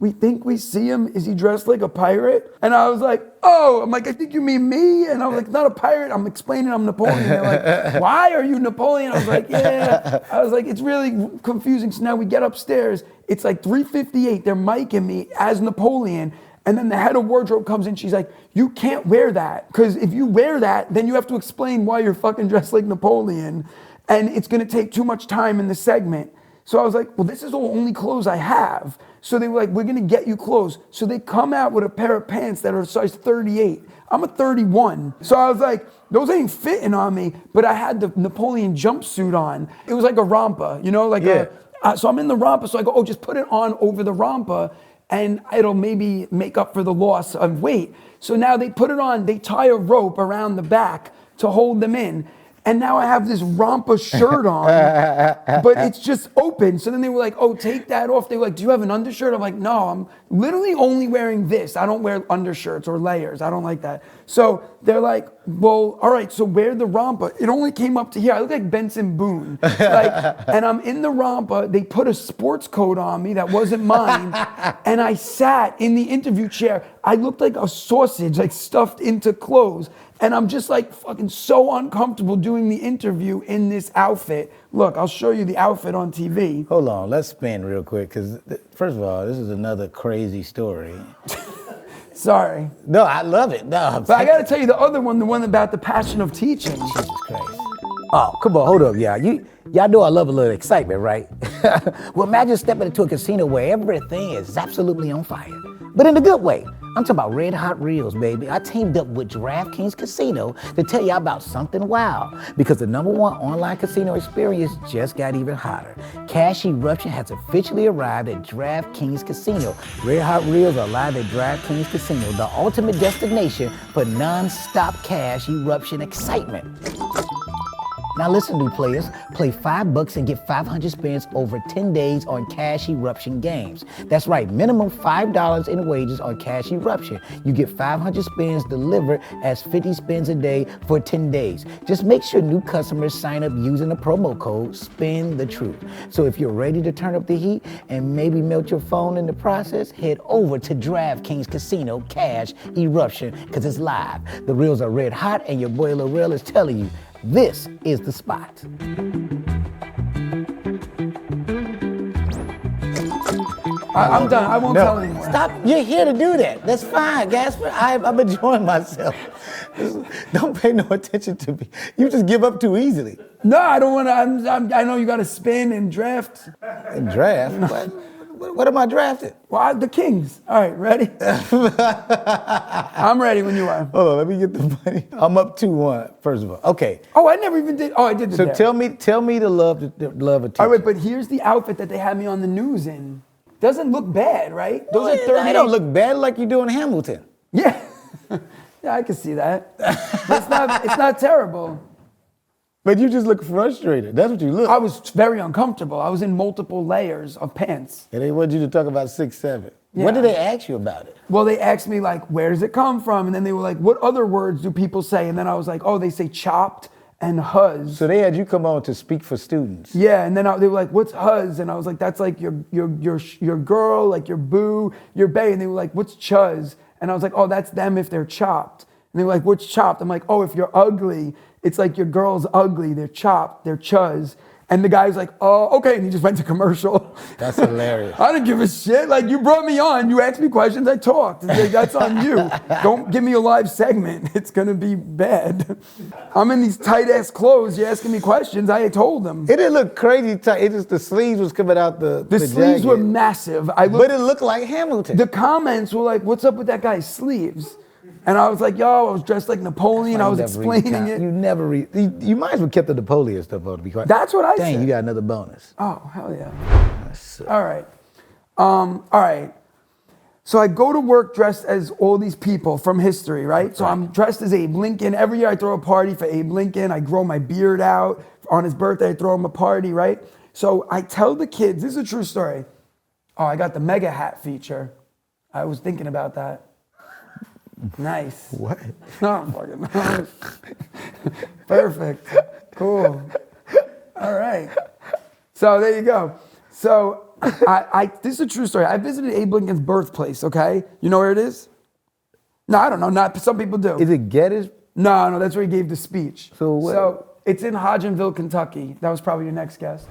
we think we see him. Is he dressed like a pirate? And I was like, oh, I'm like, I think you mean me? And I was like, not a pirate. I'm explaining I'm Napoleon. They're like, why are you Napoleon? I was like, yeah. I was like, it's really confusing. So now we get upstairs. It's like 3:58. They're micing me as Napoleon. And then the head of wardrobe comes in. She's like, you can't wear that. Because if you wear that, then you have to explain why you're fucking dressed like Napoleon. And it's going to take too much time in the segment. So I was like, well, this is the only clothes I have. So they were like, we're going to get you clothes. So they come out with a pair of pants that are size 38. I'm a 31. So I was like, those ain't fitting on me. But I had the Napoleon jumpsuit on. It was like a romper, you know, like so I'm in the romper. So I go, oh, just put it on over the romper and it'll maybe make up for the loss of weight. So now they put it on, they tie a rope around the back to hold them in. And now I have this romper shirt on, but it's just open. So then they were like, oh, take that off. They were like, do you have an undershirt? I'm like, no, I'm literally only wearing this. I don't wear undershirts or layers. I don't like that. So they're like, well, all right, so wear the romper. It only came up to here. I look like Benson Boone. And I'm in the romper. They put a sports coat on me that wasn't mine. And I sat in the interview chair. I looked like a sausage, like stuffed into clothes. And I'm just like fucking so uncomfortable doing the interview in this outfit. Look, I'll show you the outfit on TV. Hold on, let's spin real quick, because first of all, this is another crazy story. Sorry. No, I love it. No, but I gotta tell you the other one, the one about the passion of teaching. Jesus Christ. Oh, come on, hold up, y'all. Y'all know I love a little excitement, right? Well, imagine stepping into a casino where everything is absolutely on fire, but in a good way. I'm talking about red hot reels, baby. I teamed up with DraftKings Casino to tell y'all about something wild, because the #1 online casino experience just got even hotter. Cash Eruption has officially arrived at DraftKings Casino. Red hot reels are live at DraftKings Casino, the ultimate destination for non-stop cash eruption excitement. Now listen, new players, play $5 and get 500 spins over 10 days on Cash Eruption games. That's right, minimum $5 in wages on Cash Eruption. You get 500 spins delivered as 50 spins a day for 10 days. Just make sure new customers sign up using the promo code Spin the Truth. So if you're ready to turn up the heat and maybe melt your phone in the process, head over to DraftKings Casino Cash Eruption, because it's live. The reels are red hot and your boy Lil Rel is telling you, this is the spot. I'm done. I won't tell anymore. Stop. You're here to do that. That's fine, Gasper. I'm enjoying myself. Don't pay no attention to me. You just give up too easily. No, I don't want to. I know you got to spin and draft. And draft? What am I drafting? Well, the Kings. All right, ready? I'm ready when you are. Hold on, let me get the money. I'm up 2-1, first of all. Okay. Oh, I never even did. Oh, I did the So draft. tell me the love of teaching. All right, but here's the outfit that they had me on the news in. Doesn't look bad, right? Those are 30. They don't look bad like you do in Hamilton. Yeah. Yeah, I can see that. But it's not terrible. But you just look frustrated. That's what you look. I was very uncomfortable. I was in multiple layers of pants. And they wanted you to talk about 6-7. Yeah. What did they ask you about it? Well, they asked me, like, where does it come from? And then they were like, what other words do people say? And then I was like, oh, they say chopped and huzz. So they had you come on to speak for students. Yeah, and then they were like, what's huzz? And I was like, that's like your girl, like your boo, your bae. And they were like, what's chuzz? And I was like, oh, that's them if they're chopped. And they were like, what's chopped? I'm like, oh, if you're ugly, it's like your girl's ugly. They're chopped, they're chuz. And the guy was like, oh, okay. And he just went to commercial. That's hilarious. I didn't give a shit. Like, you brought me on. You asked me questions. I talked. Like, that's on you. Don't give me a live segment. It's going to be bad. I'm in these tight-ass clothes. You're asking me questions. I told them. It didn't look crazy tight. It just, the sleeves was coming out the sleeves jacket. were massive. But it looked like Hamilton. The comments were like, what's up with that guy's sleeves? And I was like, yo, I was dressed like Napoleon. I was explaining it. You never read. You might as well kept the Napoleon stuff on, to be quite. That's what I said. Dang, you got another bonus. Oh, hell yeah. All right. All right. So I go to work dressed as all these people from history, right? So I'm dressed as Abe Lincoln. Every year I throw a party for Abe Lincoln. I grow my beard out. On his birthday, I throw him a party, right? So I tell the kids, this is a true story. Oh, I got the mega hat feature. I was thinking about that. Nice. What? No, fucking nice. Perfect. Cool. All right. So there you go. So this is a true story. I visited Abe Lincoln's birthplace, okay? You know where it is? No, I don't know. Not some people do. Is it Gettys? No, that's where he gave the speech. So what? So it's in Hodgenville, Kentucky. That was probably your next guess.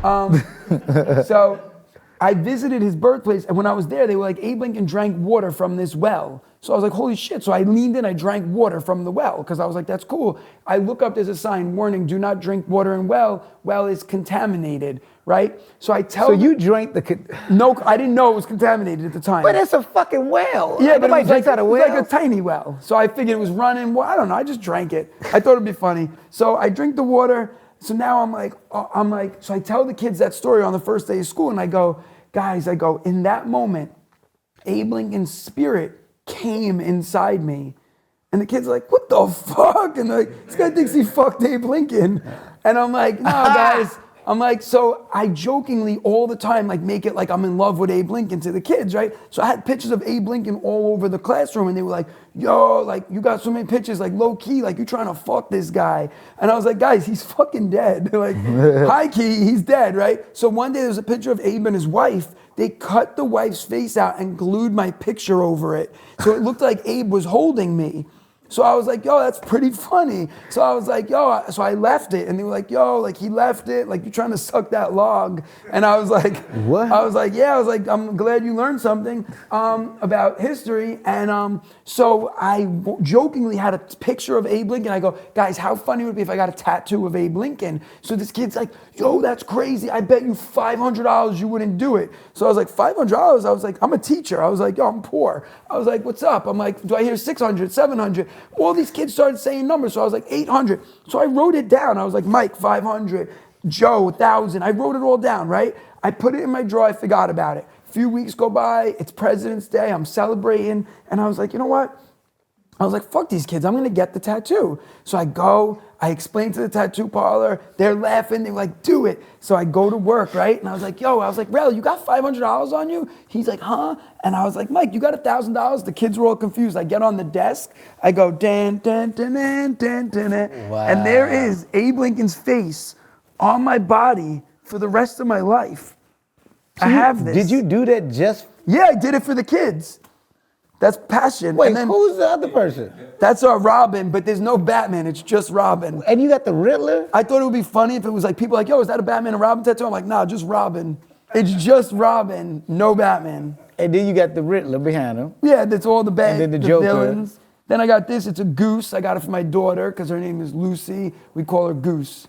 So I visited his birthplace, and when I was there, they were like, Abe Lincoln drank water from this well. So I was like, holy shit. So I leaned in, I drank water from the well, because I was like, that's cool. I look up, there's a sign, warning, do not drink water in well. Well is contaminated, right? So I tell So you drank the... No, I didn't know it was contaminated at the time. But it's a fucking well. Yeah, but nobody drinks out of it was well. like a tiny well. So I figured it was running. Well, I don't know. I just drank it. I thought it'd be funny. So I drink the water. So now I'm like, so I tell the kids that story on the first day of school, and I go, guys, in that moment, Abe Lincoln's spirit came inside me. And the kids are like, what the fuck? And they're like, this guy thinks he fucked Abe Lincoln. And I'm like, no, guys. I'm like, so I jokingly all the time, like, make it like I'm in love with Abe Lincoln to the kids, right? So I had pictures of Abe Lincoln all over the classroom, and they were like, yo, like, you got so many pictures, like, low key, like, you trying to fuck this guy. And I was like, guys, he's fucking dead. Like, high key, he's dead, right? So one day there was a picture of Abe and his wife. They cut the wife's face out and glued my picture over it. So it looked like Abe was holding me. So I was like, yo, that's pretty funny. So I was like, yo, so I left it. And they were like, yo, like, he left it. Like, you're trying to suck that log. And I was like, what? I was like, yeah. I was like, I'm glad you learned something about history. And so I jokingly had a picture of Abe Lincoln. I go, guys, how funny would it be if I got a tattoo of Abe Lincoln? So this kid's like, yo, that's crazy. I bet you $500 you wouldn't do it. So I was like, $500? I was like, I'm a teacher. I was like, yo, I'm poor. I was like, what's up? I'm like, do I hear 600, 700? All these kids started saying numbers, so I was like, 800. So I wrote it down. I was like, Mike, 500, Joe, 1,000. I wrote it all down, right? I put it in my drawer. I forgot about it. A few weeks go by. It's President's Day. I'm celebrating. And I was like, you know what? I was like, fuck these kids. I'm going to get the tattoo. So I go. I explain to the tattoo parlor. They're laughing. They're like, do it. So I go to work, right? And I was like, Rel, you got $500 on you? He's like, huh? And I was like, Mike, you got $1,000? The kids were all confused. I get on the desk. I go, dan, dan, dan, dan, dan, dan, dan. Wow. And there is Abe Lincoln's face on my body for the rest of my life. I have this. Did you do that just... Yeah, I did it for the kids. That's passion. Wait, and then, who's the other person? That's Robin, but there's no Batman. It's just Robin. And you got the Riddler? I thought it would be funny if it was like people like, yo, is that a Batman and Robin tattoo? I'm like, nah, just Robin. It's just Robin, no Batman. And then you got the Riddler behind him. Yeah, that's all the bad And then the Joker. villains. Then I got this. It's a goose. I got it for my daughter because her name is Lucy. We call her Goose.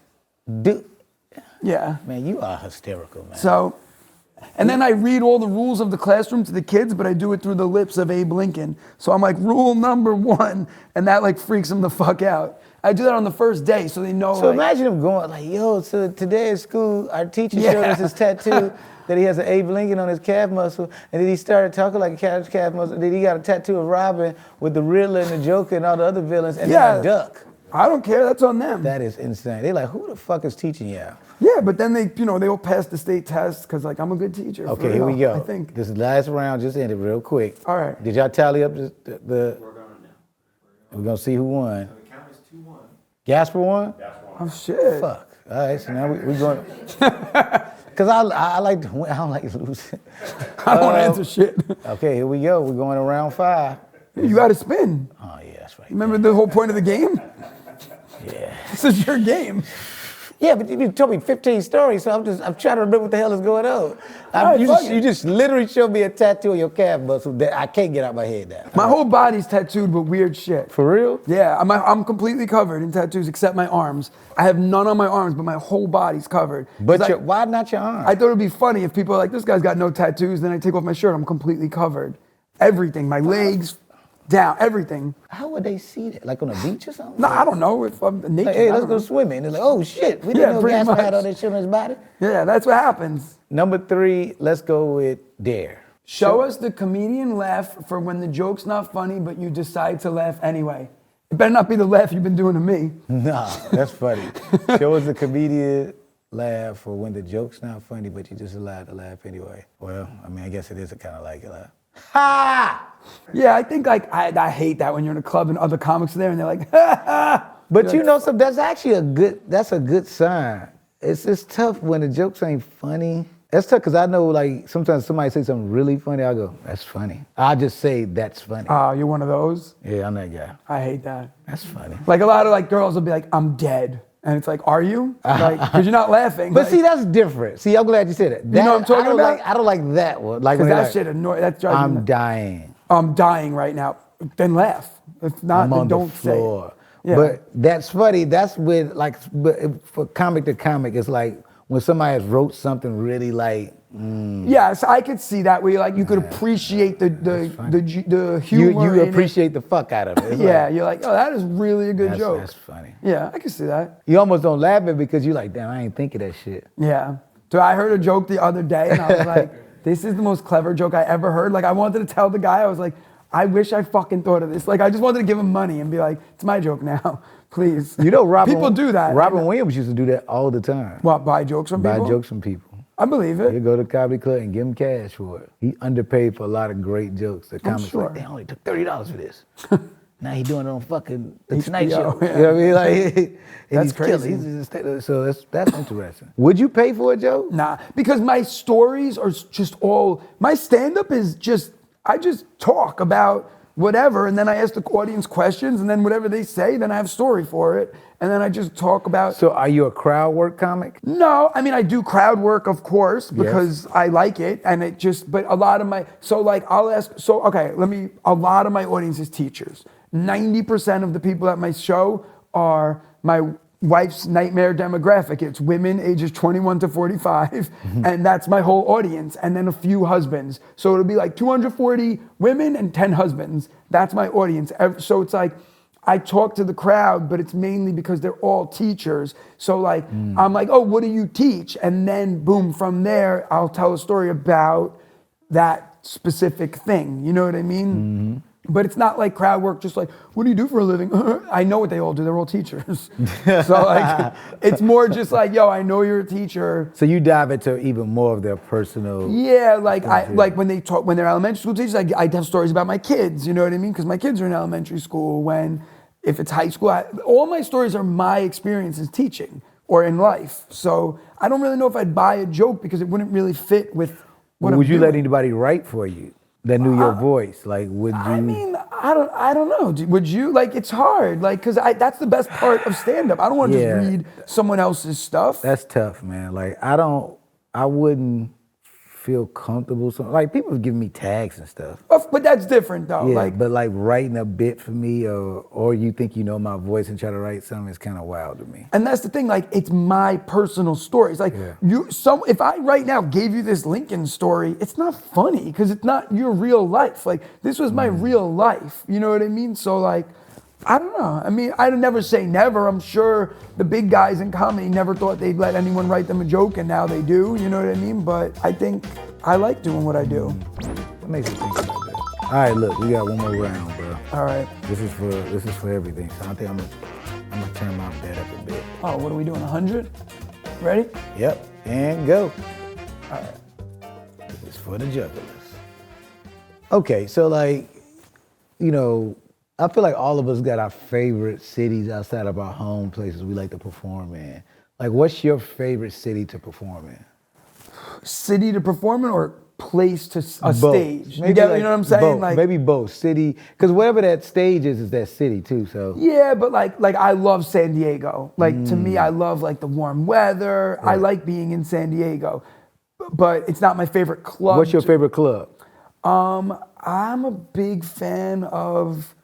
Yeah. Man, you are hysterical, man. So, and then I read all the rules of the classroom to the kids, but I do it through the lips of Abe Lincoln. So I'm like, rule number 1, and that like freaks them the fuck out. I do that on the first day, so they know. So like, imagine him going like, yo, so today at school, our teacher showed us his tattoo that he has an Abe Lincoln on his calf muscle, and then he started talking like a calf muscle, and then he got a tattoo of Robin with the Riddler and the Joker and all the other villains, and then a duck. I don't care, that's on them. That is insane. They're like, who the fuck is teaching y'all? Yeah, but then they all pass the state test because like I'm a good teacher. Okay, here we go. I think. This last round just ended real quick. All right. Did y'all tally up the We're going to know. we're gonna see who won. So the count is 2-1. Gasper won? That's one. Oh shit. Fuck. All right, so now we're going. Cause I like to win. I don't like losing. I don't want to answer shit. Okay, here we go. We're going to round 5. You got to spin. Oh yeah, that's right. Remember the whole point of the game? Yeah. This is your game. Yeah, but you told me 15 stories, so I'm trying to remember what the hell is going on. Alright, You just literally showed me a tattoo on your calf muscle that I can't get out my head now. My whole body's tattooed with weird shit. For real? Yeah, I'm completely covered in tattoos except my arms. I have none on my arms, but my whole body's covered. But why not your arms? I thought it'd be funny if people are like, this guy's got no tattoos, then I take off my shirt, I'm completely covered. Everything, my legs, down, everything. How would they see that? Like on a beach or something? No, I don't know if I'm naked. Like, hey, I let's don't go know. swimming. They're like, oh shit, we didn't know pretty Gasper had much. all that shit on his body. Yeah, that's what happens. Number 3, let's go with dare. Show us the comedian laugh for when the joke's not funny, but you decide to laugh anyway. It better not be the laugh you've been doing to me. Nah, that's funny. Show us the comedian laugh for when the joke's not funny, but you just allowed to laugh anyway. Well, I mean, I guess it is a kind of like a laugh. Ha! Yeah, I think like I hate that when you're in a club and other comics are there and they're like, ha ha. But you know something, that's actually a good sign. It's tough when the jokes ain't funny. That's tough because I know like sometimes somebody say something really funny, I go, that's funny. I'll just say that's funny. Oh, you're one of those? Yeah, I'm that guy. I hate that. That's funny. Like a lot of like girls will be like, I'm dead. And it's like, are you? Like, because you're not laughing. But like, see, that's different. See, I'm glad you said it. You know what I'm talking about? I don't like that one. Like because when they're that like, shit annoys, that drives me I'm nuts. dying. I'm dying right now. Then laugh. If not, I'm then on don't the say it. floor. Yeah. But that's funny. That's with like, but for comic to comic, it's like when somebody has wrote something really like. Yes, I could see that where you could appreciate the humor. You in appreciate the fuck out of it. It's Yeah, like, you're like, oh, that is really a good joke. That's funny. Yeah, I can see that. You almost don't laugh at it because you're like, damn, I ain't think of that shit. Yeah. So I heard a joke the other day and I was like, this is the most clever joke I ever heard. Like I wanted to tell the guy, I was like, I wish I fucking thought of this. Like I just wanted to give him money and be like, it's my joke now, please. You know, people do that. Robin Williams used to do that all the time. What, buy jokes from people? Buy jokes from people. I believe You it. go to the comedy club and give him cash for it. He underpaid for a lot of great jokes. The comics sure. like, they only took $30 for this. Now he doing it on fucking The Tonight HBO, Show. yeah. You know what I mean? Like, and That's he's crazy. killing. He's just, so that's interesting. Would you pay for a joke? Nah, because my stories are just all, my stand-up is just, I just talk about whatever, and then I ask the audience questions, and then whatever they say, then I have story for it, and then I just talk about. So are you a crowd work comic? No, I mean, I do crowd work, of course, because I like it, and it just, but a lot of my, so like, I'll ask, so, okay, a lot of my audience is teachers. 90% of the people at my show are my wife's nightmare demographic. It's women ages 21 to 45, and that's my whole audience, and then a few husbands. So it'll be like 240 women and 10 husbands. That's my audience. So it's like, I talk to the crowd, but it's mainly because they're all teachers. So like, I'm like, oh, what do you teach? And then boom, from there, I'll tell a story about that specific thing. You know what I mean? But it's not like crowd work, just like, what do you do for a living? I know what they all do, they're all teachers. So like, it's more just like, yo, I know you're a teacher. So you dive into even more of their personal. Yeah, like like when they're elementary school teachers, I have stories about my kids, you know what I mean? Because my kids are in elementary school. If it's high school, all my stories are my experiences teaching or in life. So I don't really know if I'd buy a joke because it wouldn't really fit with what Would I'm you doing. let anybody write for you that knew your voice? Like, would you? I mean, I don't know. Would you? Like, it's hard. Like, because that's the best part of stand-up. I don't want to Yeah. just read someone else's stuff. That's tough, man. Like, I wouldn't feel comfortable. So, like, people give me tags and stuff. But that's different, though. Yeah, Like, but like writing a bit for me, or you think you know my voice and try to write something is kind of wild to me. and that's the thing. Like, it's my personal story. It's like if I right now gave you this Lincoln story, it's not funny because it's not your real life. Like, this was my real life. You know what I mean? So like, I don't know. I mean, I'd never say never. I'm sure the big guys in comedy never thought they'd let anyone write them a joke, and now they do. You know what I mean? But I think I like doing what I do. What makes you think about that? All right, look, we got one more round, bro. All right. This is for everything. So I think I'm gonna turn my bet up a bit. Oh, what are we doing? 100? Ready? Yep, and go. All right. This is for the jugglers. Okay, so like, you know, I feel like all of us got our favorite cities outside of our home places we like to perform in. Like, what's your favorite city to perform in? City to perform in or place to a Both. stage. Maybe You get, like you know what I'm saying? both. Like, Maybe both. City, because wherever that stage is that city too. So yeah, but like I love San Diego. Like to me, I love like the warm weather. I like being in San Diego, but it's not my favorite club. what's your favorite club? I'm a big fan of.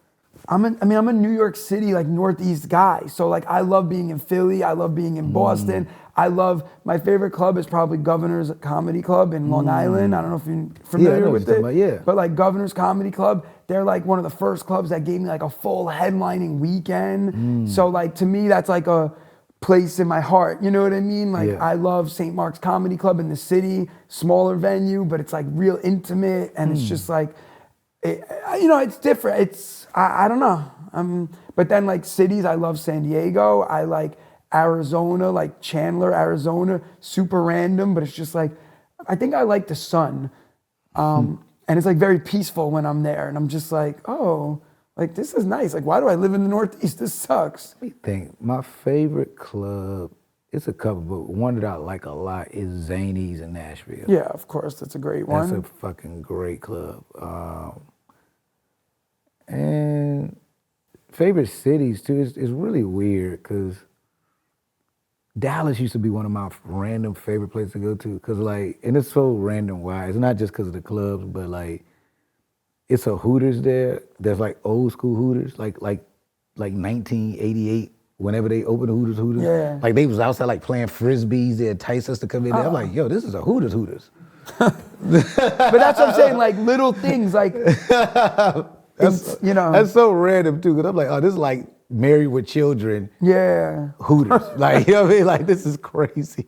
I'm a New York City, like Northeast guy. So like I love being in Philly. I love being in Boston. My favorite club is probably Governor's Comedy Club in Long Island. I don't know if you're familiar with it. Yeah. But like Governor's Comedy Club, they're like one of the first clubs that gave me like a full headlining weekend. So like to me, that's like a place in my heart. You know what I mean? Like I love St. Mark's Comedy Club in the city, smaller venue, but it's like real intimate and it's just like, it's different. I don't know. But then like cities, I love San Diego. I like Arizona, like Chandler, Arizona, super random, but it's just like, I think I like the sun. And it's like very peaceful when I'm there. And I'm just like, oh, like this is nice. Like, why do I live in the Northeast? This sucks. Let me think. My favorite club, it's a couple, but one that I like a lot is Zany's in Nashville. Yeah, of course. That's a great one. That's a fucking great club. And favorite cities too, is really weird because Dallas used to be one of my random favorite places to go to because like, and it's so random why. It's not just because of the clubs, but like, it's a Hooters there. There's like old school Hooters, like 1988. Whenever they opened the Hooters, Yeah. like they was outside like playing frisbees. They entice us to come in there. I'm like, yo, this is a Hooters. But that's what I'm saying, like little things, like, That's so random too, because I'm like, oh, this is like Married with Children. Yeah. Hooters. Like, you know what I mean? Like, this is crazy.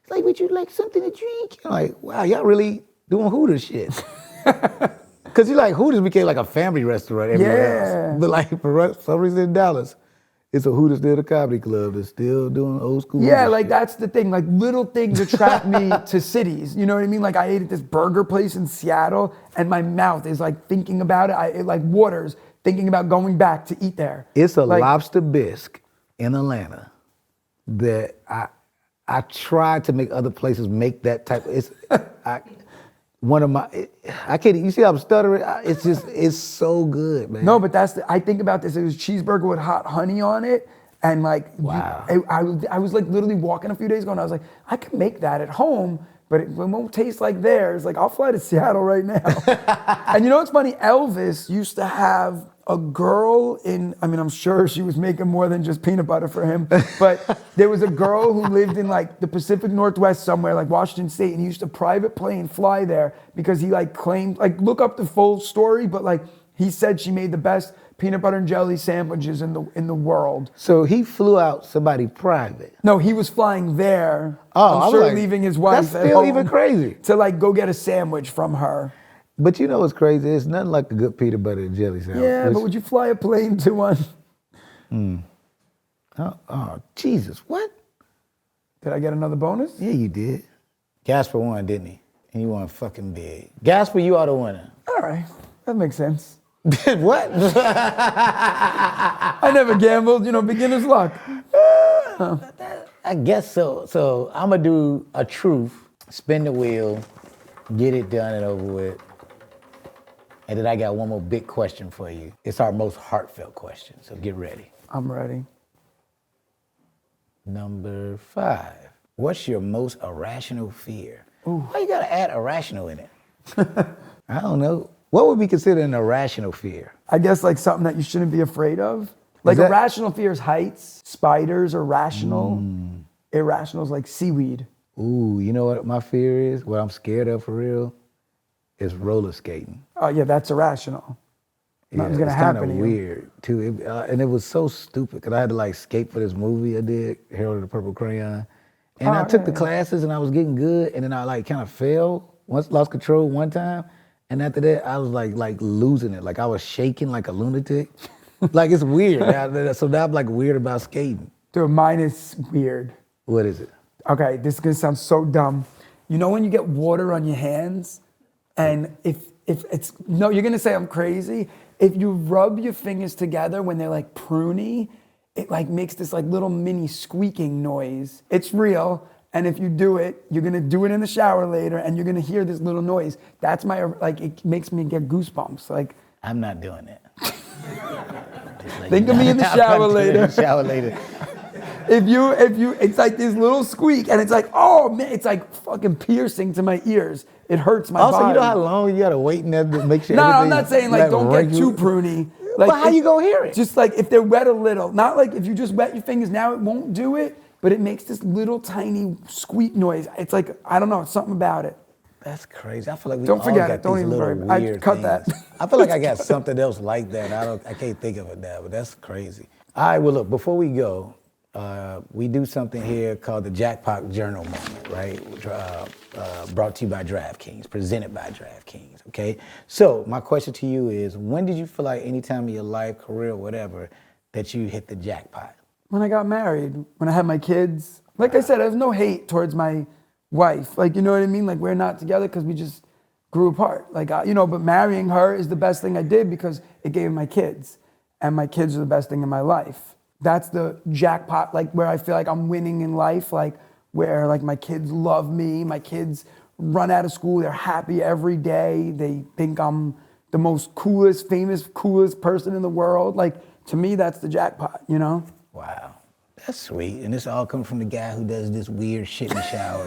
It's like, would you like something to drink? I'm like, wow, y'all really doing Hooters shit. Because you like, Hooters became like a family restaurant everywhere else. But like, for some reason in Dallas, it's a Hooters near the comedy club that's still doing old school Yeah, Hooters like shit. that's the thing. Like little things attract me to cities. You know what I mean? Like I ate at this burger place in Seattle and my mouth is like thinking about it. It like waters thinking about going back to eat there. It's a like, lobster bisque in Atlanta that I tried to make other places make that type. I can't. You see how I'm stuttering? It's so good, man. No, but I think about this. It was cheeseburger with hot honey on it. And like, wow. I was like literally walking a few days ago and I was like, I can make that at home, but it won't taste like theirs. Like I'll fly to Seattle right now. And you know what's funny? Elvis used to have a girl I'm sure she was making more than just peanut butter for him, but there was a girl who lived in like the Pacific Northwest somewhere, like Washington State, and he used to private plane fly there because he like claimed, like look up the full story, but like he said she made the best peanut butter and jelly sandwiches in the world. So he flew out somebody private. No, he was flying there. Oh, I'm sure like, leaving his wife that's at still home even crazy. to like go get a sandwich from her. But you know what's crazy? It's nothing like a good peanut butter and jelly sandwich. Yeah, but would you fly a plane to one? Oh, Jesus, what? Did I get another bonus? Yeah, you did. Gasper won, didn't he? And he won fucking big. Gasper, you are the winner. All right, that makes sense. What? I never gambled, beginner's luck. I guess so. So I'm gonna do a truth, spin the wheel, get it done and over with. And then I got one more big question for you. It's our most heartfelt question, so get ready. I'm ready. Number 5. What's your most irrational fear? Ooh. Why you gotta add irrational in it? I don't know. What would be considered an irrational fear? I guess like something that you shouldn't be afraid of. Like irrational fear is heights. Spiders are rational. Irrational is like seaweed. Ooh, you know what my fear is? What I'm scared of for real? Is roller skating. Oh yeah, that's irrational. Nothing's gonna happen to you. It's kind of weird too, and it was so stupid because I had to like skate for this movie I did, Harold and the Purple Crayon, and I took the classes and I was getting good, and then I like kind of fell once, lost control one time, and after that I was like losing it, like I was shaking like a lunatic, like it's weird. So now I'm like weird about skating. Dude, mine is weird. What is it? Okay, this is gonna sound so dumb. You know when you get water on your hands, and if it's you're gonna say I'm crazy. If you rub your fingers together when they're like pruny, it like makes this like little mini squeaking noise. It's real, And if you do it, you're gonna do it in the shower later, and you're gonna hear this little noise. That's my, like, it makes me get goosebumps. Like, I'm not doing it. think of me in the shower later. Shower later. If you, it's like this little squeak, and it's like, oh man, it's like fucking piercing to my ears. It hurts my body. Also, you know how long you gotta wait in there to make sure. No, I'm not saying like don't get too pruny. Like, but how you gonna hear it? Just like if they're wet a little, not like if you just wet your fingers now, it won't do it, but it makes this little tiny squeak noise. It's like, I don't know, it's something about it. That's crazy. I feel like we Don't all forget got it. Don't these even little worry. weird I cut things. that. I feel like I got something else like that. I can't think of it now, but that's crazy. All right, well look, before we go, we do something here called the Jackpot Journal Moment, right? Brought to you by DraftKings, presented by DraftKings, okay? So my question to you is, when did you feel like any time in your life, career, whatever, that you hit the jackpot? When I got married, when I had my kids. Like I said, I have no hate towards my wife. Like, you know what I mean? Like, we're not together because we just grew apart. Like, but marrying her is the best thing I did because it gave me my kids. And my kids are the best thing in my life. That's the jackpot, like where I feel like I'm winning in life, like where like my kids love me, my kids run out of school, they're happy every day, they think I'm the most coolest, famous, coolest person in the world. Like, to me, that's the jackpot, you know? Wow, that's sweet. And this all comes from the guy who does this weird shit in the shower.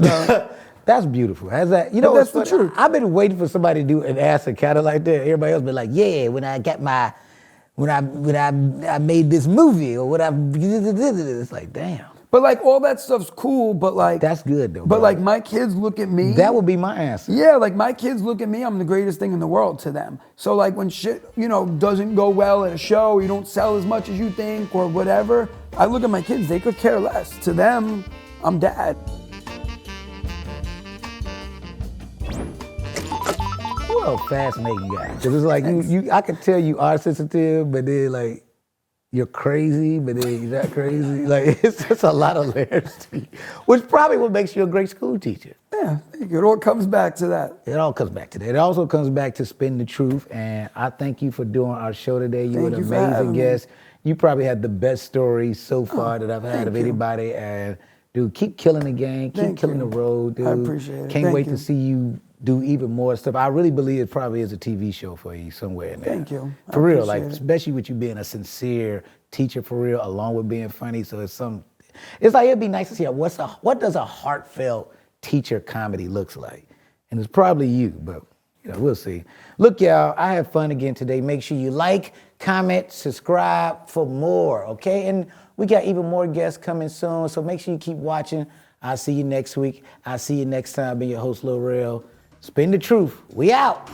So, that's beautiful. How's that? You know, that's the truth. I've been waiting for somebody to do an answer kind of like that. Everybody else been like, yeah, when I made this movie or it's like, damn. But like all that stuff's cool, but like that's good though. But bro. like my kids look at me. That would be my answer. Yeah, like my kids look at me, I'm the greatest thing in the world to them. So like when shit, doesn't go well at a show, you don't sell as much as you think or whatever, I look at my kids, they could care less. To them, I'm dad. You're a fascinating guy. Cause it's like I could tell you are sensitive, but then like you're crazy, but then you're not crazy. Like it's just a lot of layers to you, which probably what makes you a great school teacher. Yeah, it all comes back to that. It all comes back to that. It also comes back to Spin the Truth, and I thank you for doing our show today. You were an amazing guest. You probably had the best story so far that I've had of anybody, and dude, keep killing the game, keep killing the road, dude. I appreciate it. Can't wait to see you do even more stuff. I really believe it probably is a TV show for you somewhere in there. Thank you. For real, like especially with you being a sincere teacher for real, along with being funny. So it's like it'd be nice to see what does a heartfelt teacher comedy looks like, and it's probably you, but we'll see. Look, y'all, I had fun again today. Make sure you like, comment, subscribe for more, okay? And we got even more guests coming soon, so make sure you keep watching. I'll see you next week. I'll see you next time. Be your host, Lil Real. Spin the Truth. We out.